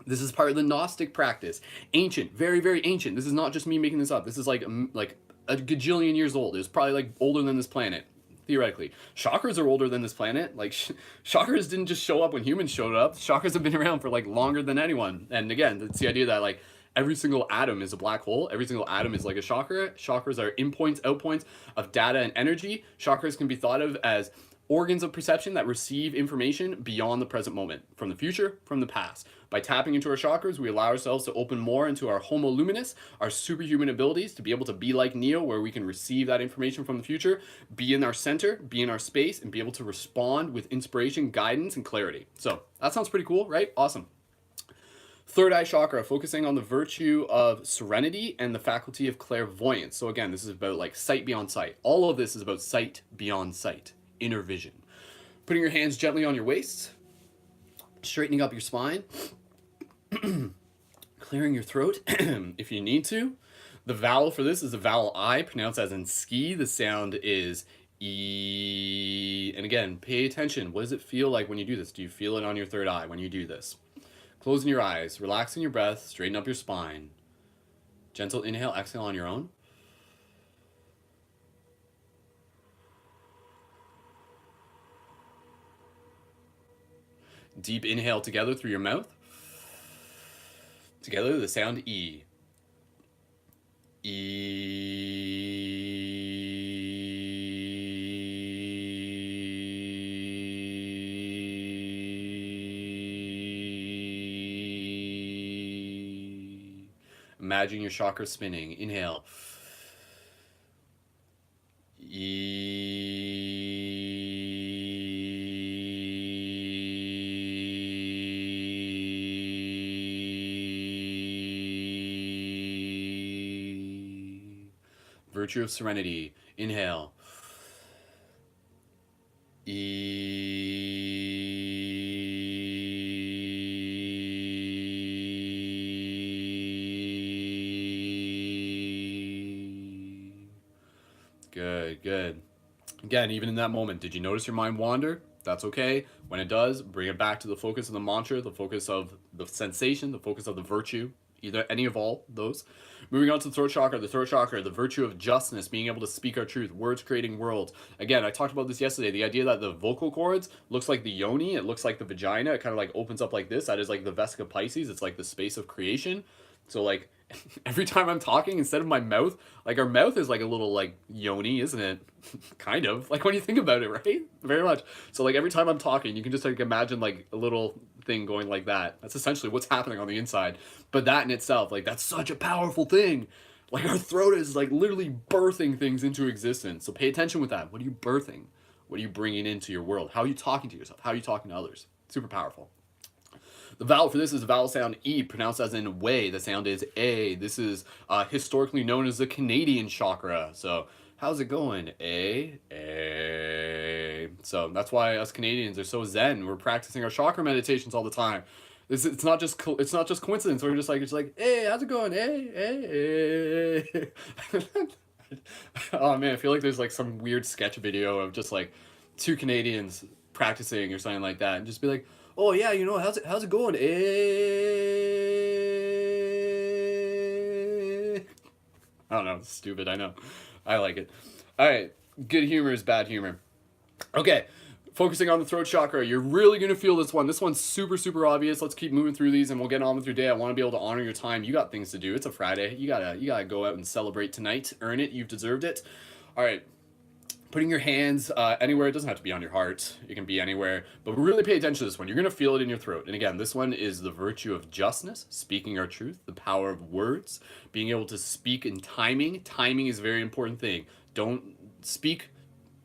this is part of the Gnostic practice. Ancient, very, very ancient. This is not just me making this up. This is like a gajillion years old. It's probably like older than this planet, theoretically. Chakras are older than this planet. Like chakras didn't just show up when humans showed up. Chakras have been around for like longer than anyone. And again, it's the idea that like every single atom is a black hole. Every single atom is like a chakra. Chakras are in points, out points of data and energy. Chakras can be thought of as organs of perception that receive information beyond the present moment, from the future, from the past. By tapping into our chakras, we allow ourselves to open more into our homo luminous, our superhuman abilities, to be able to be like Neo, where we can receive that information from the future, be in our center, be in our space, and be able to respond with inspiration, guidance, and clarity. So that sounds pretty cool, right? Awesome. Third eye chakra, focusing on the virtue of serenity and the faculty of clairvoyance. So again, this is about like sight beyond sight. All of this is about sight beyond sight, inner vision. Putting your hands gently on your waist, straightening up your spine, clearing your throat if you need to. The vowel for this is the vowel I, pronounced as in ski. The sound is E. And again, pay attention. What does it feel like when you do this? Do you feel it on your third eye when you do this? Closing your eyes, relaxing your breath, straighten up your spine. Gentle inhale, exhale on your own. Deep inhale together through your mouth. Together, the sound E. Imagine your chakra spinning. Inhale. Virtue of serenity. Inhale. Good, good. Again, even in that moment, did you notice your mind wander? That's okay. When it does, bring it back to the focus of the mantra, the focus of the sensation, the focus of the virtue, either any of all those. Moving on to the throat chakra, the virtue of justness, being able to speak our truth, words creating worlds. Again, I talked about this yesterday, the idea that the vocal cords looks like the yoni, it looks like the vagina, it kind of like opens up like this. That is like the Vesica Pisces, it's like the space of creation. So like every time I'm talking, instead of my mouth, like our mouth is like a little like yoni, isn't it? Kind of, like when you think about it, right? Very much. So like every time I'm talking, you can just like imagine like a little thing going like that. That's essentially what's happening on the inside. But that in itself, like that's such a powerful thing. Like our throat is like literally birthing things into existence. So pay attention with that. What are you birthing? What are you bringing into your world? How are you talking to yourself? How are you talking to others? Super powerful. The vowel for this is the vowel sound E, pronounced as in way. The sound is A. This is historically known as the Canadian chakra. So how's it going? A. So that's why us Canadians are so zen. We're practicing our chakra meditations all the time. It's not just coincidence. We're just like, it's like, hey, how's it going? Hey. Oh man, I feel like there's like some weird sketch video of just like two Canadians practicing or something like that, and just be like, oh yeah, you know, how's it going? I don't know, it's stupid, I know. I like it. Alright, good humor is bad humor. Okay, focusing on the throat chakra, you're really gonna feel this one. This one's super, super obvious. Let's keep moving through these and we'll get on with your day. I wanna be able to honor your time. You got things to do. It's a Friday. You gotta go out and celebrate tonight. Earn it, you've deserved it. Alright. Putting your hands anywhere. It doesn't have to be on your heart. It can be anywhere. But really pay attention to this one. You're going to feel it in your throat. And again, this one is the virtue of justness, speaking our truth, the power of words, being able to speak in timing. Timing is a very important thing. Don't speak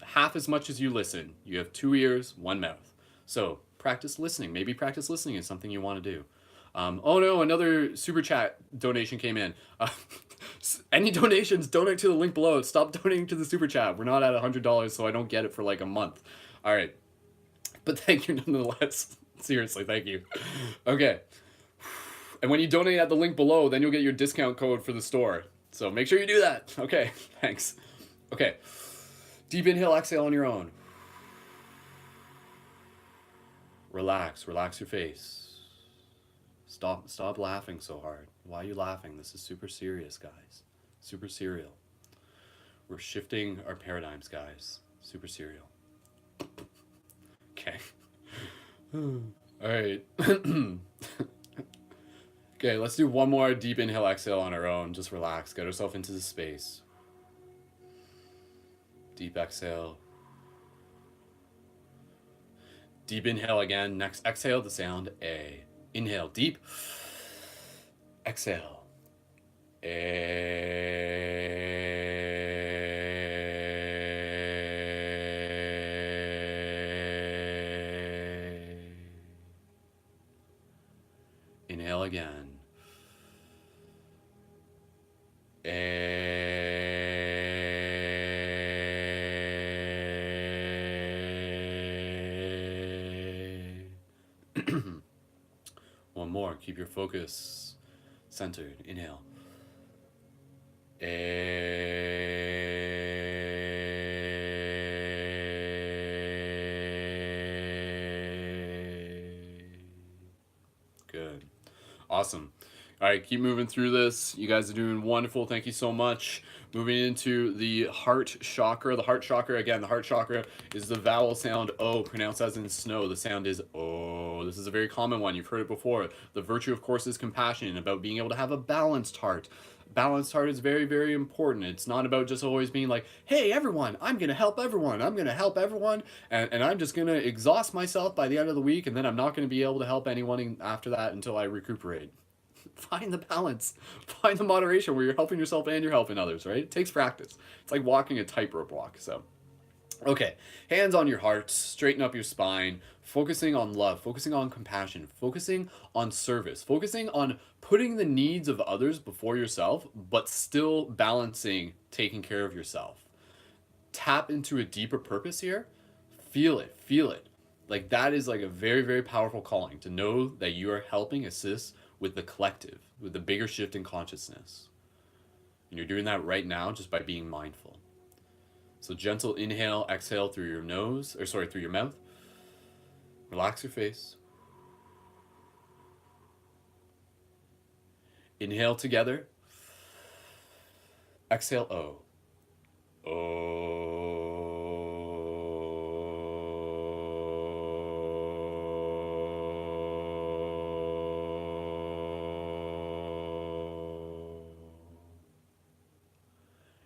half as much as you listen. You have 2 ears, 1 mouth. So practice listening. Maybe practice listening is something you want to do. Oh no, another super chat donation came in. Any donations, donate to the link below. Stop donating to the super chat. We're not at $100, so I don't get it for like a month. All right. But thank you nonetheless. Seriously, thank you. Okay. And when you donate at the link below, then you'll get your discount code for the store. So make sure you do that. Okay, thanks. Okay. Deep inhale, exhale on your own. Relax your face. Stop laughing so hard. Why are you laughing? This is super serious, guys. Super serial. We're shifting our paradigms, guys. Super serial. Okay. All right. Okay, let's do one more deep inhale, exhale on our own. Just relax. Get ourselves into the space. Deep exhale. Deep inhale again. Next exhale, the sound A. Inhale deep. Exhale. Inhale again. One more. Keep your focus centered. Inhale. Good. Awesome. All right, keep moving through this. You guys are doing wonderful. Thank you so much. Moving into the heart chakra. The heart chakra, again, the heart chakra is the vowel sound O, pronounced as in snow. The sound is O. This is a very common one. You've heard it before. The virtue, of course, is compassion, about being able to have a balanced heart. Balanced heart is very, very important. It's not about just always being like, hey, everyone, I'm going to help everyone. I'm going to help everyone. And I'm just going to exhaust myself by the end of the week. And then I'm not going to be able to help anyone after that until I recuperate. Find the balance. Find the moderation where you're helping yourself and you're helping others, right? It takes practice. It's like walking a tightrope walk. So, okay, hands on your heart, straighten up your spine, focusing on love, focusing on compassion, focusing on service, focusing on putting the needs of others before yourself, but still balancing taking care of yourself. Tap into a deeper purpose here. Feel it, feel it. Like that is like a very, very powerful calling to know that you are helping assist with the collective, with the bigger shift in consciousness. And you're doing that right now just by being mindful. So gentle inhale, exhale through your nose, or sorry, through your mouth. Relax your face. Inhale together. Exhale O. O.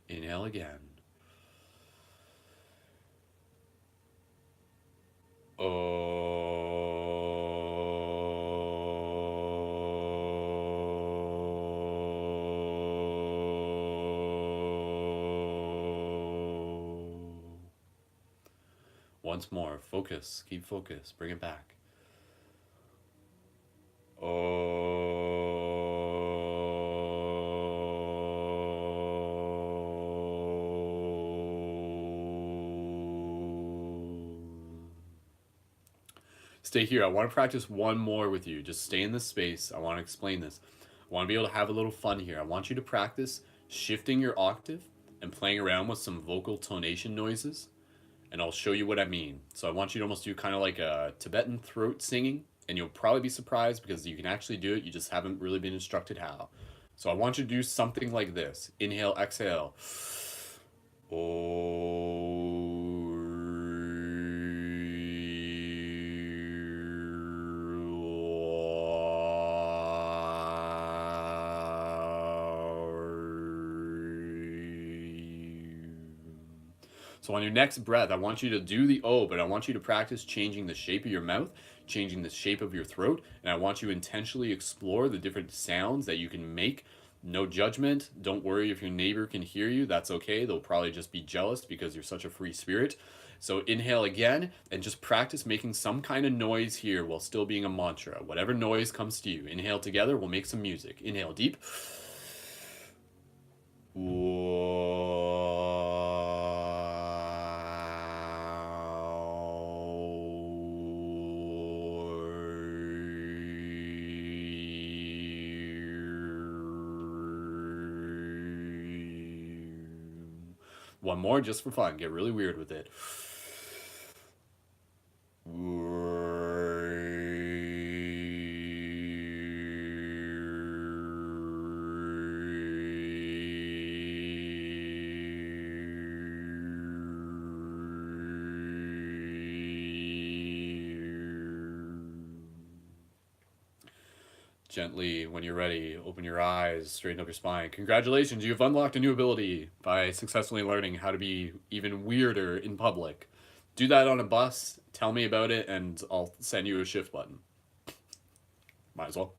Inhale again. Once more, focus, keep focus, bring it back. Stay here. I want to practice one more with you. Just stay in this space. I want to explain this. I want to be able to have a little fun here. I want you to practice shifting your octave and playing around with some vocal tonation noises. And I'll show you what I mean. So I want you to almost do kind of like a Tibetan throat singing. And you'll probably be surprised because you can actually do it. You just haven't really been instructed how. So I want you to do something like this. Inhale, exhale. So on your next breath, I want you to do the O, but I want you to practice changing the shape of your mouth, changing the shape of your throat, and I want you to intentionally explore the different sounds that you can make. No judgment. Don't worry if your neighbor can hear you. That's okay. They'll probably just be jealous because you're such a free spirit. So inhale again and just practice making some kind of noise here while still being a mantra. Whatever noise comes to you. Inhale together. We'll make some music. Inhale deep. One more just for fun. Get really weird with it. Gently, when you're ready, open your eyes, straighten up your spine. Congratulations, you've unlocked a new ability by successfully learning how to be even weirder in public. Do that on a bus. Tell me about it, and I'll send you a shift button. Might as well.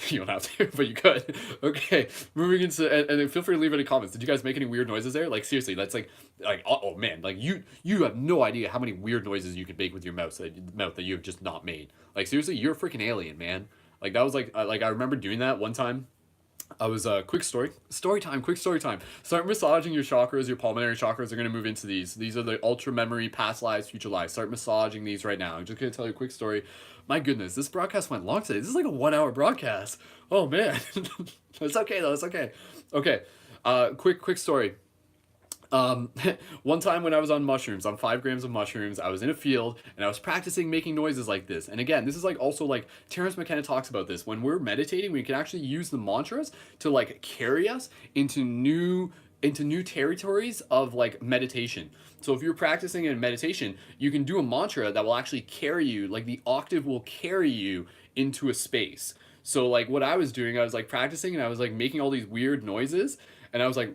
You don't have to, but you could. Okay, moving into and then feel free to leave any comments. Did you guys make any weird noises there? Like seriously, that's like oh man, like you have no idea how many weird noises you could make with your mouth that you have just not made. Like seriously, you're a freaking alien, man. Like that was like I remember doing that one time. I was quick story time, quick story time. Start massaging your chakras, your pulmonary chakras are going to move into these. These are the ultra memory, past lives, future lives. Start massaging these right now. I'm just going to tell you a quick story. My goodness, this broadcast went long today. This is like a 1 hour broadcast. Oh man. It's okay though. It's okay. Okay. Quick story. Um, One time when I was on mushrooms, on 5 grams of mushrooms, I was in a field and I was practicing making noises like this. And again, this is like also like Terrence McKenna talks about this. When we're meditating, we can actually use the mantras to like carry us into new territories of like meditation. So if you're practicing in meditation, you can do a mantra that will actually carry you, like the octave will carry you into a space. So like what I was doing, I was like practicing and I was like making all these weird noises and I was like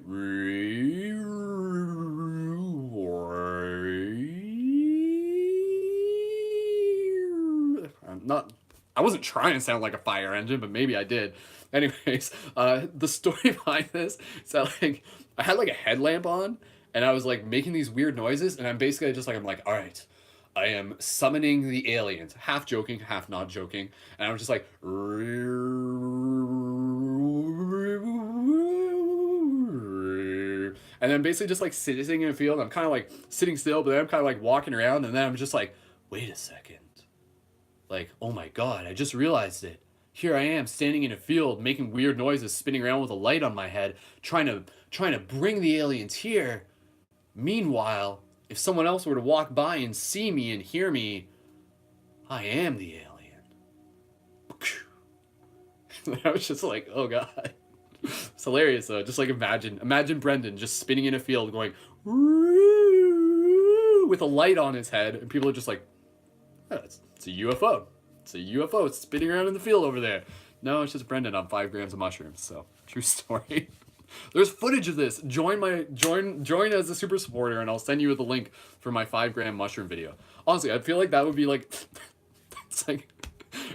I'm not I wasn't trying to sound like a fire engine, but maybe I did. Anyways, the story behind this is that like I had like a headlamp on and I was like making these weird noises and I'm basically just like I'm like, all right, I am summoning the aliens, half joking, half not joking, and I was just like and then basically just like sitting in a field. I'm kind of like sitting still, but then I'm kind of like walking around, and then I'm just like, wait a second. Like, oh my god, I just realized it. Here I am standing in a field making weird noises, spinning around with a light on my head, trying to bring the aliens here. Meanwhile, if someone else were to walk by and see me and hear me, I am the alien. I was just like, oh god. It's hilarious though. Just like imagine Brendan just spinning in a field going with a light on his head, and people are just like, oh, it's a UFO. It's a UFO. It's spinning around in the field over there. No, it's just Brendan on 5 grams of mushrooms. So true story. There's footage of this. Join as a super supporter, and I'll send you the link for my 5 gram mushroom video. Honestly, I feel like that would be like, it's like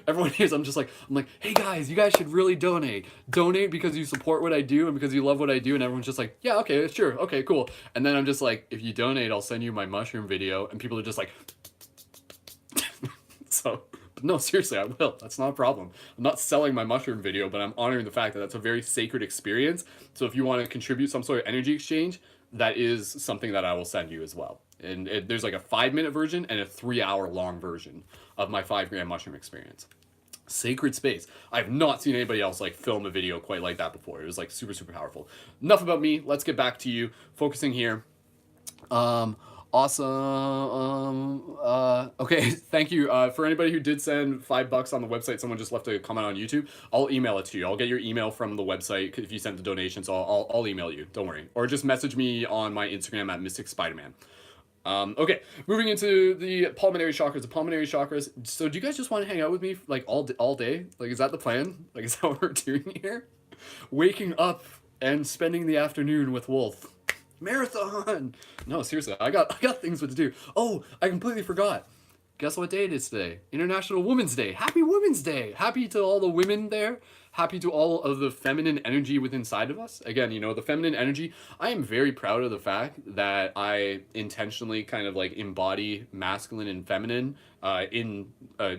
everyone hears. I'm like, hey guys, you guys should really donate because you support what I do and because you love what I do. And everyone's just like, yeah, okay, sure, okay, cool. And then I'm just like, if you donate, I'll send you my mushroom video, and people are just like, so. But no, seriously, I will. That's not a problem. I'm not selling my mushroom video, but I'm honoring the fact that that's a very sacred experience. So if you want to contribute some sort of energy exchange, that is something that I will send you as well. And there's like a 5 minute version and a 3 hour long version of my 5 gram mushroom experience. Sacred space. I have not seen anybody else like film a video quite like that before. It was like super, super powerful. Enough about me. Let's get back to you. Focusing here. Awesome. Okay, thank you. For anybody who did send $5 on the website, someone just left a comment on YouTube. I'll email it to you. I'll get your email from the website if you sent the donation. So I'll email you. Don't worry. Or just message me on my Instagram at Mystic Spiderman. Okay, moving into the pulmonary chakras. The pulmonary chakras. So do you guys just want to hang out with me like all day? Like, is that the plan? Like, is that what we're doing here? Waking up and spending the afternoon with Wolf. Marathon. No, seriously, I got things to do. Oh, I completely forgot. Guess what day it is today? International Women's Day. Happy Women's Day. Happy to all the women there. Happy to all of the feminine energy within inside of us. Again, you know, the feminine energy. I am very proud of the fact that I intentionally kind of like embody masculine and feminine in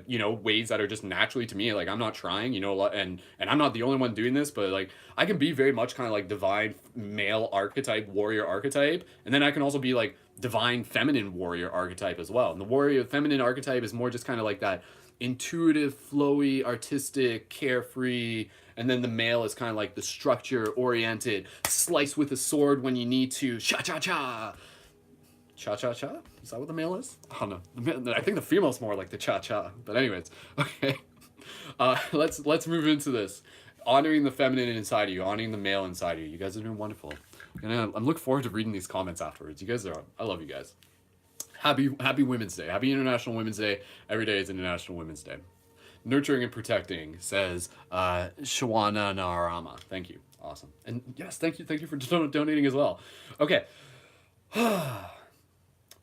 you know, ways that are just naturally to me. Like, I'm not trying, you know, a lot, and I'm not the only one doing this, but like I can be very much kind of like divine male archetype, warrior archetype, and then I can also be like divine feminine warrior archetype as well. And the warrior feminine archetype is more just kind of like that intuitive, flowy, artistic, carefree, and then the male is kind of like the structure oriented, slice with a sword when you need to, cha cha cha. Cha cha cha? Is that what the male is? I don't know. I think the female's more like the cha cha. But anyways, okay. Let's move into this. Honoring the feminine inside of you, honoring the male inside of you. You guys are doing wonderful. And I'm looking forward to reading these comments afterwards. You guys are, I love you guys. Happy Women's Day. Happy International Women's Day. Every day is International Women's Day. Nurturing and protecting, says Shawana Narama. Thank you. Awesome. And yes, thank you for donating as well. Okay.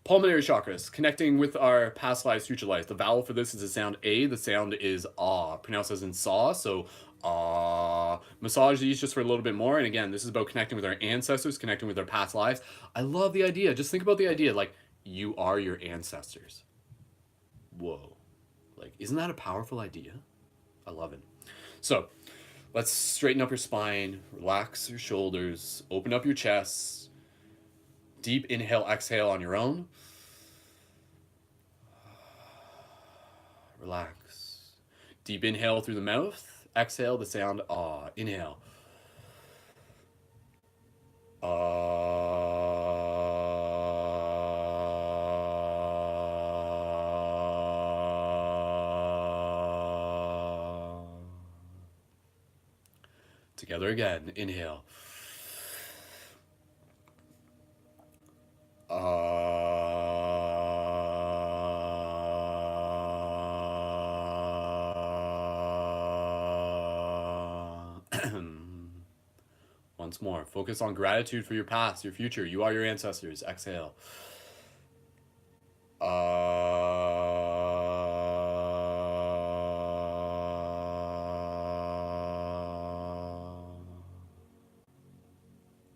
Pulmonary chakras, connecting with our past lives, future lives. The vowel for this is the sound A. The sound is ah, pronounced as in saw. So ah. Massage these just for a little bit more. And again, this is about connecting with our ancestors, connecting with our past lives. I love the idea. Just think about the idea, like you are your ancestors. Whoa. Like, isn't that a powerful idea? I love it. So let's straighten up your spine, relax your shoulders, open up your chest. Deep inhale, exhale on your own. Relax. Deep inhale through the mouth. Exhale the sound ah. Inhale. Together again. Inhale. Once more. Focus on gratitude for your past, your future. You are your ancestors. Exhale.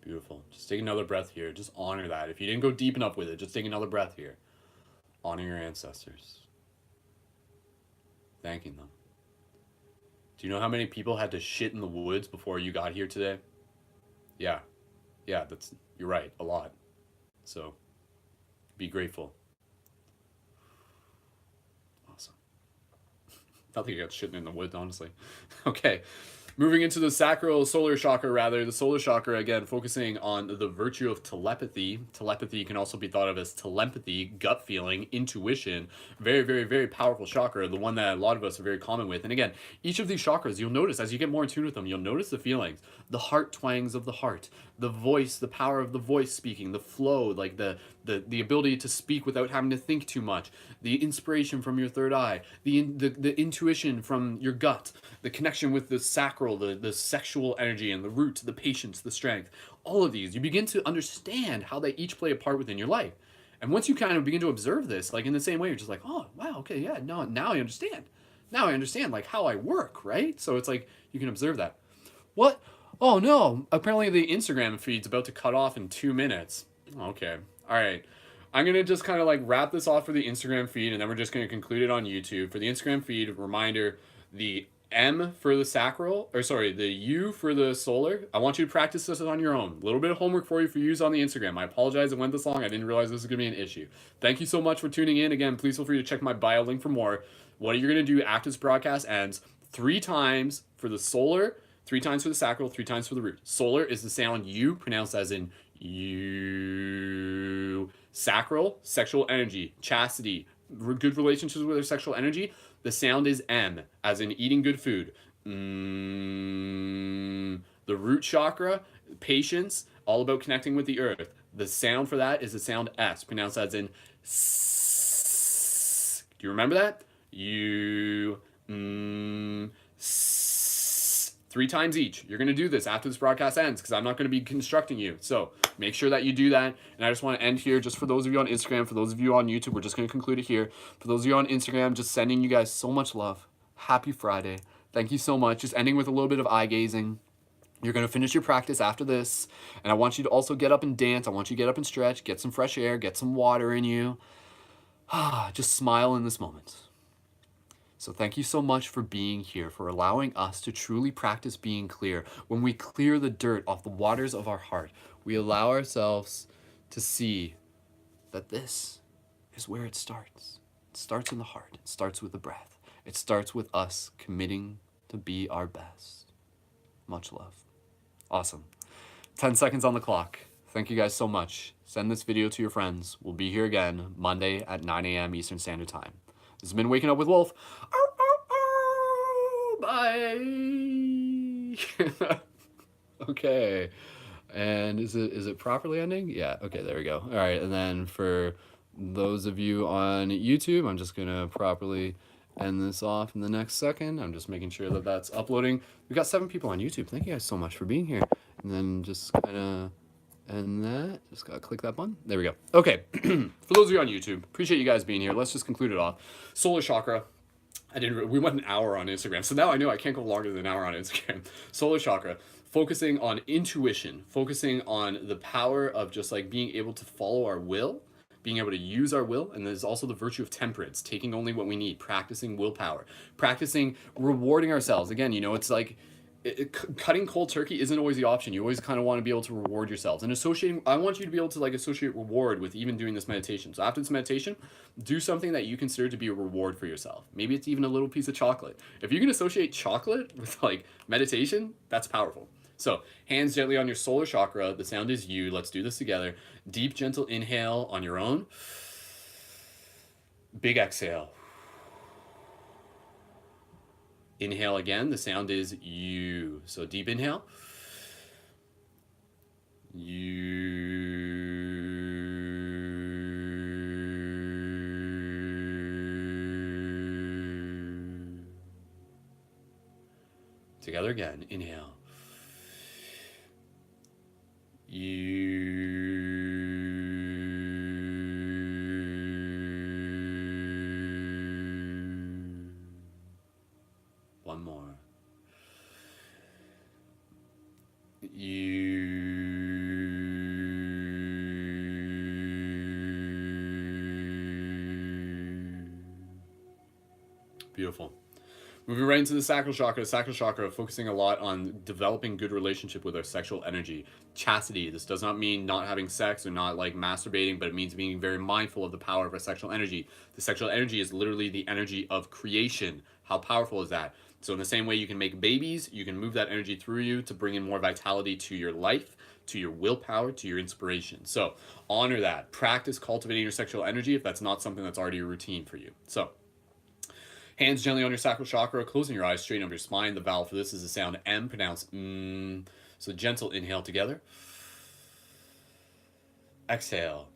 Beautiful. Just take another breath here. Just honor that. If you didn't go deep enough with it, just take another breath here. Honor your ancestors. Thanking them. Do you know how many people had to shit in the woods before you got here today? Yeah, you're right, a lot. So, be grateful. Awesome. I think I got shitting in the woods, honestly. Okay, moving into the solar chakra, rather. The solar chakra, again, focusing on the virtue of telepathy. Telepathy can also be thought of as telepathy, gut feeling, intuition. Very, very, very powerful chakra, the one that a lot of us are very common with. And again, each of these chakras, you'll notice, as you get more in tune with them, you'll notice the feelings. The heart twangs of the heart, the voice, the power of the voice speaking, the flow, like the ability to speak without having to think too much, the inspiration from your third eye, the intuition from your gut, the connection with the sacral, the sexual energy, and the root, the patience, the strength. All of these, you begin to understand how they each play a part within your life. And once you kind of begin to observe this, like in the same way, you're just like, oh, wow, okay, yeah, no, now I understand. Now I understand, like, how I work, right? So it's like, you can observe that. What? Oh, no, apparently the Instagram feed's about to cut off in 2 minutes. Okay, all right. I'm going to just kind of like wrap this off for the Instagram feed, and then we're just going to conclude it on YouTube. For the Instagram feed, reminder, the M for the sacral, or sorry, the U for the solar. I want you to practice this on your own. A little bit of homework for you for use on the Instagram. I apologize it went this long. I didn't realize this was going to be an issue. Thank you so much for tuning in. Again, please feel free to check my bio link for more. What you're going to do after this broadcast ends, 3 times for the solar, 3 times for the sacral, 3 times for the root. Solar is the sound U, pronounced as in you. Sacral, sexual energy, chastity, good relationships with our sexual energy. The sound is M, as in eating good food. The root chakra, patience, all about connecting with the earth. The sound for that is the sound S, pronounced as in S. Do you remember that? You, S. 3 times each. You're going to do this after this broadcast ends because I'm not going to be constructing you. So make sure that you do that. And I just want to end here just for those of you on Instagram, for those of you on YouTube, we're just going to conclude it here. For those of you on Instagram, just sending you guys so much love. Happy Friday. Thank you so much. Just ending with a little bit of eye gazing. You're going to finish your practice after this. And I want you to also get up and dance. I want you to get up and stretch, get some fresh air, get some water in you. Just smile in this moment. So thank you so much for being here, for allowing us to truly practice being clear. When we clear the dirt off the waters of our heart, we allow ourselves to see that this is where it starts. It starts in the heart. It starts with the breath. It starts with us committing to be our best. Much love. Awesome. 10 seconds on the clock. Thank you guys so much. Send this video to your friends. We'll be here again Monday at 9 a.m. Eastern Standard Time. This has been Waking Up with Wolf. Bye. Okay. And is it properly ending? Yeah. Okay, there we go. All right. And then for those of you on YouTube, I'm just going to properly end this off in the next second. I'm just making sure that that's uploading. We've got 7 people on YouTube. Thank you guys so much for being here. And then just kind of And that, just gotta click that button. There we go. Okay, for those of you on YouTube, appreciate you guys being here. Let's just conclude it off. Solar chakra. We went an hour on Instagram, so now I know I can't go longer than an hour on Instagram. Solar chakra, focusing on intuition, focusing on the power of just like being able to follow our will, being able to use our will. And there's also the virtue of temperance, taking only what we need, practicing willpower, practicing rewarding ourselves. Again, it's like cutting cold turkey isn't always the option. You always kind of want to be able to reward yourselves, and I want you to be able to like associate reward with even doing this meditation. So after this meditation, do something that you consider to be a reward for yourself. Maybe it's even a little piece of chocolate. If you can associate chocolate with like meditation, that's powerful. So hands gently on your solar chakra. The sound is you. Let's do this together. Deep, gentle inhale on your own. Big exhale. Inhale again. The sound is you. So deep inhale. You. Together again. Inhale. You. One more. You. Beautiful. Moving right into the sacral chakra. Sacral chakra, focusing a lot on developing good relationship with our sexual energy. Chastity. This does not mean not having sex or not like masturbating, but it means being very mindful of the power of our sexual energy. The sexual energy is literally the energy of creation. How powerful is that? So in the same way you can make babies, you can move that energy through you to bring in more vitality to your life, to your willpower, to your inspiration. So honor that. Practice cultivating your sexual energy if that's not something that's already a routine for you. So hands gently on your sacral chakra, closing your eyes, straighten up your spine. The vowel for this is the sound M, pronounced mm. So gentle inhale together. Exhale.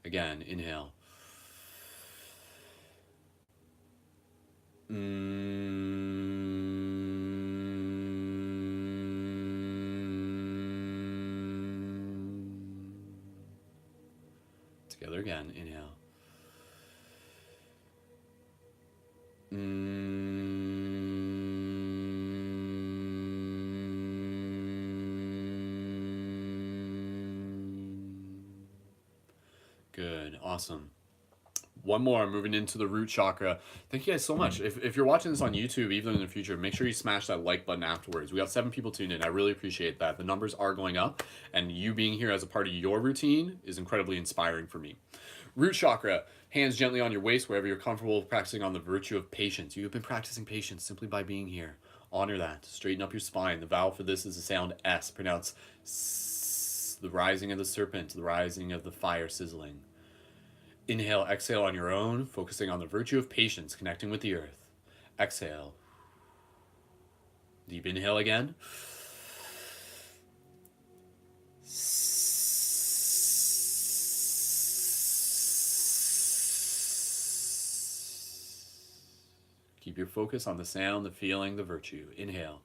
Again, inhale. Together again, inhale. Good, awesome. One more, moving into the root chakra. Thank you guys so much. If you're watching this on YouTube, even in the future, make sure you smash that like button afterwards. We got 7 people tuned in. I really appreciate that. The numbers are going up, and you being here as a part of your routine is incredibly inspiring for me. Root chakra, hands gently on your waist wherever you're comfortable, practicing on the virtue of patience. You have been practicing patience simply by being here. Honor that. Straighten up your spine. The vowel for this is the sound S, pronounced S, the rising of the serpent, the rising of the fire sizzling. Inhale, exhale on your own, focusing on the virtue of patience, connecting with the earth. Exhale. Deep inhale again. Keep your focus on the sound, the feeling, the virtue. Inhale.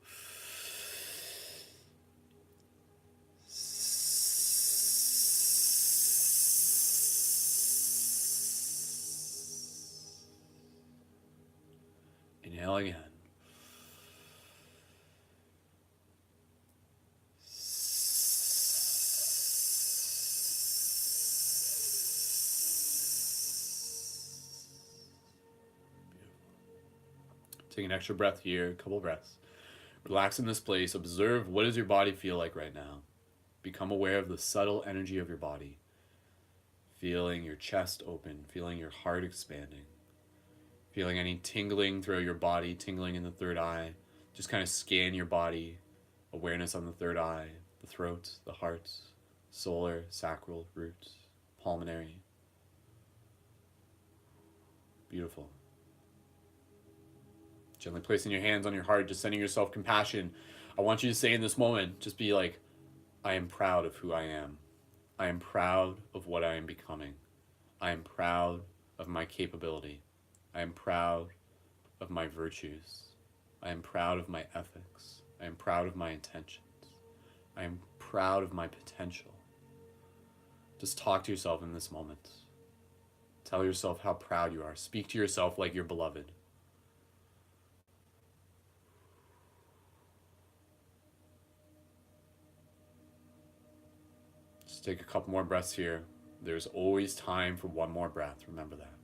Inhale again. Take an extra breath here, a couple breaths. Relax in this place. Observe, what does your body feel like right now? Become aware of the subtle energy of your body. Feeling your chest open, feeling your heart expanding. Feeling any tingling throughout your body, tingling in the third eye. Just kind of scan your body. Awareness on the third eye, the throat, the heart, solar, sacral, root, pulmonary. Beautiful. Gently placing your hands on your heart, just sending yourself compassion. I want you to say in this moment, just be like, I am proud of who I am. I am proud of what I am becoming. I am proud of my capability. I am proud of my virtues. I am proud of my ethics. I am proud of my intentions. I am proud of my potential. Just talk to yourself in this moment. Tell yourself how proud you are. Speak to yourself like you're beloved. Just take a couple more breaths here. There's always time for one more breath. Remember that.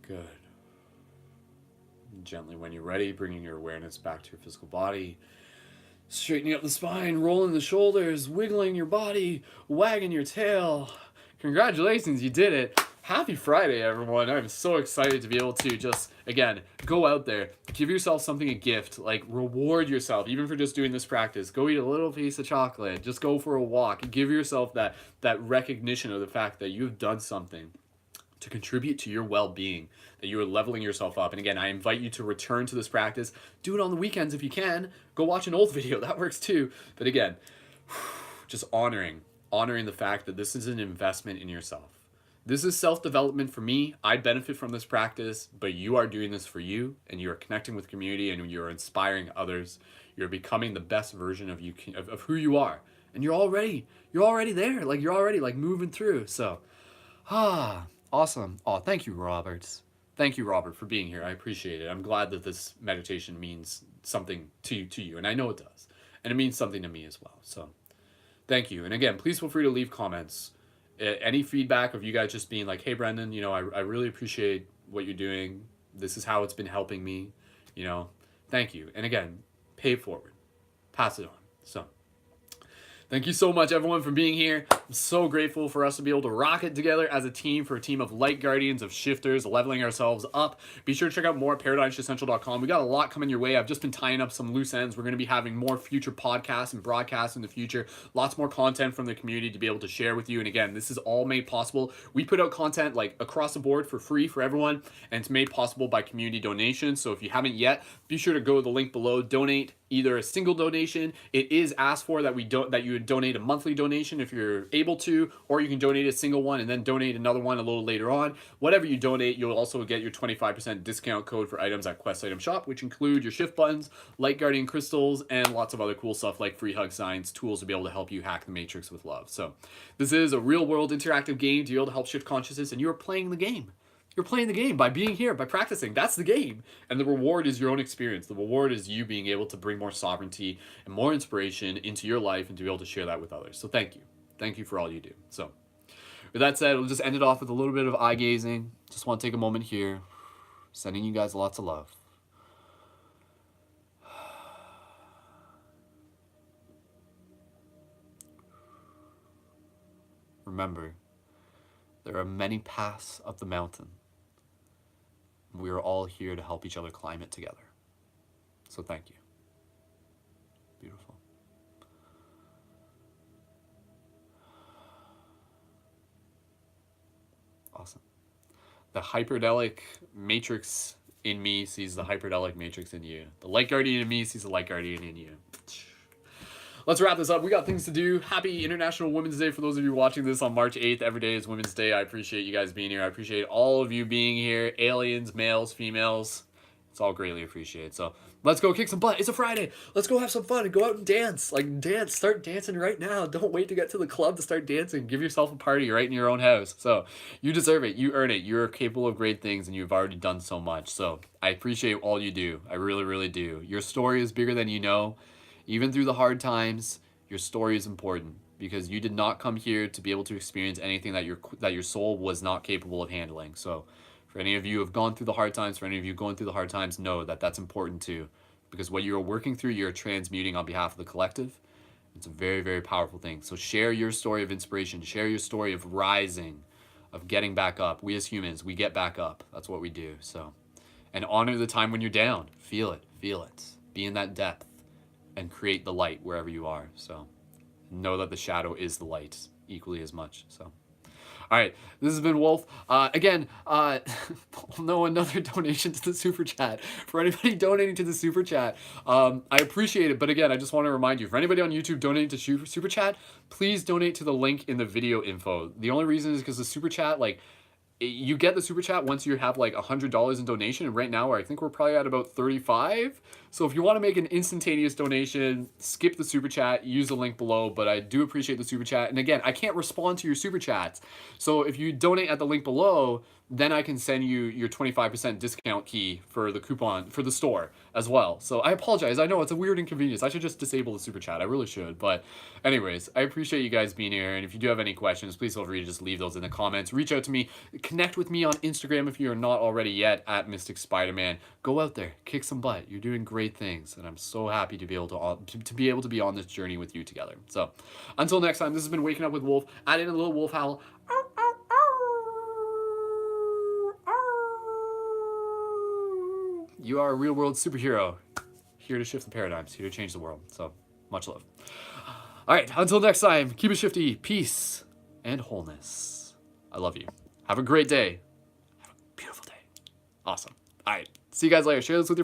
Good. Gently, when you're ready, bringing your awareness back to your physical body. Straightening up the spine, rolling the shoulders, wiggling your body, wagging your tail. Congratulations, you did it. Happy Friday, everyone. I'm so excited to be able to just, again, go out there, give yourself something, a gift, like reward yourself, even for just doing this practice. Go eat a little piece of chocolate, just go for a walk, give yourself that recognition of the fact that you've done something to contribute to your well-being, that you are leveling yourself up. And again, I invite you to return to this practice. Do it on the weekends if you can. Go watch an old video, that works too. But again, just honoring the fact that this is an investment in yourself. This is self-development for me. I benefit from this practice, but you are doing this for you, and you are connecting with community, and you're inspiring others. You're becoming the best version of you, of who you are. And you're already there. Like, you're already like moving through. So, awesome. Oh, thank you, Robert. Thank you, Robert, for being here. I appreciate it. I'm glad that this meditation means something to you, and I know it does. And it means something to me as well. So thank you. And again, please feel free to leave comments. Any feedback of you guys just being like, hey, Brendan, I really appreciate what you're doing. This is how it's been helping me. Thank you. And again, pay it forward. Pass it on. So thank you so much, everyone, for being here. I'm so grateful for us to be able to rock it together as a team, for a team of light guardians, of shifters, leveling ourselves up. Be sure to check out more at ParadigmShiftCentral.com. We got a lot coming your way. I've just been tying up some loose ends. We're going to be having more future podcasts and broadcasts in the future. Lots more content from the community to be able to share with you. And again, this is all made possible. We put out content like across the board for free for everyone, and it's made possible by community donations. So if you haven't yet, be sure to go to the link below. Donate either a single donation. It is asked for that you would donate a monthly donation if you're able to, or you can donate a single one and then donate another one a little later on. Whatever you donate, you'll also get your 25% discount code for items at Quest Item Shop, which include your shift buttons, light guardian crystals, and lots of other cool stuff like free hug signs, tools to be able to help you hack the matrix with love. So this is a real world interactive game to be able to help shift consciousness, and you're playing the game. You're playing the game by being here, by practicing. That's the game. And the reward is your own experience. The reward is you being able to bring more sovereignty and more inspiration into your life and to be able to share that with others. So thank you. Thank you for all you do. So with that said, we'll just end it off with a little bit of eye gazing. Just want to take a moment here, sending you guys lots of love. Remember, there are many paths up the mountain. We are all here to help each other climb it together. So thank you. Beautiful. Awesome. The hyperdelic matrix in me sees the hyperdelic matrix in you. The light guardian in me sees the light guardian in you. Let's wrap this up. We got things to do. Happy International Women's Day for those of you watching this on March 8th. Every day is Women's Day. I appreciate you guys being here. I appreciate all of you being here. Aliens, males, females. It's all greatly appreciated. So let's go kick some butt. It's a Friday. Let's go have some fun and go out and dance. Like, dance. Start dancing right now. Don't wait to get to the club to start dancing. Give yourself a party right in your own house. So you deserve it. You earn it. You're capable of great things, and you've already done so much. So I appreciate all you do. I really, really do. Your story is bigger than you know. Even through the hard times, your story is important, because you did not come here to be able to experience anything that your soul was not capable of handling. So for any of you who have gone through the hard times, for any of you going through the hard times, know that that's important too, because what you're working through, you're transmuting on behalf of the collective. It's a very, very powerful thing. So share your story of inspiration. Share your story of rising, of getting back up. We as humans, we get back up. That's what we do. So, and honor the time when you're down. Feel it. Feel it. Be in that depth. And create the light wherever you are. So know that the shadow is the light equally as much. So All right, this has been Wolf. Again, no, another donation to the super chat. For anybody donating to the super chat, I appreciate it. But again, I just want to remind you, for anybody on YouTube donating to super chat, please donate to the link in the video info. The only reason is because the super chat, like, you get the super chat once you have like $100 in donation, and right now I think we're probably at about 35. So if you want to make an instantaneous donation, skip the super chat, use the link below. But I do appreciate the super chat, and again, I can't respond to your super chats, so if you donate at the link below, then I can send you your 25% discount key for the coupon for the store as well. So I apologize. I know it's a weird inconvenience. I should just disable the super chat. I really should. But anyways, I appreciate you guys being here. And if you do have any questions, please feel free to just leave those in the comments. Reach out to me. Connect with me on Instagram if you're not already yet, at Mystic Spider-Man. Go out there, kick some butt. You're doing great things, and I'm so happy to be able to be on this journey with you together. So until next time, this has been Waking Up with Wolf. Add in a little wolf howl. You are a real world superhero, here to shift the paradigms, here to change the world. So, much love. All right, until next time, keep it shifty, peace, and wholeness. I love you. Have a great day. Have a beautiful day. Awesome. All right, see you guys later. Share this with your friends.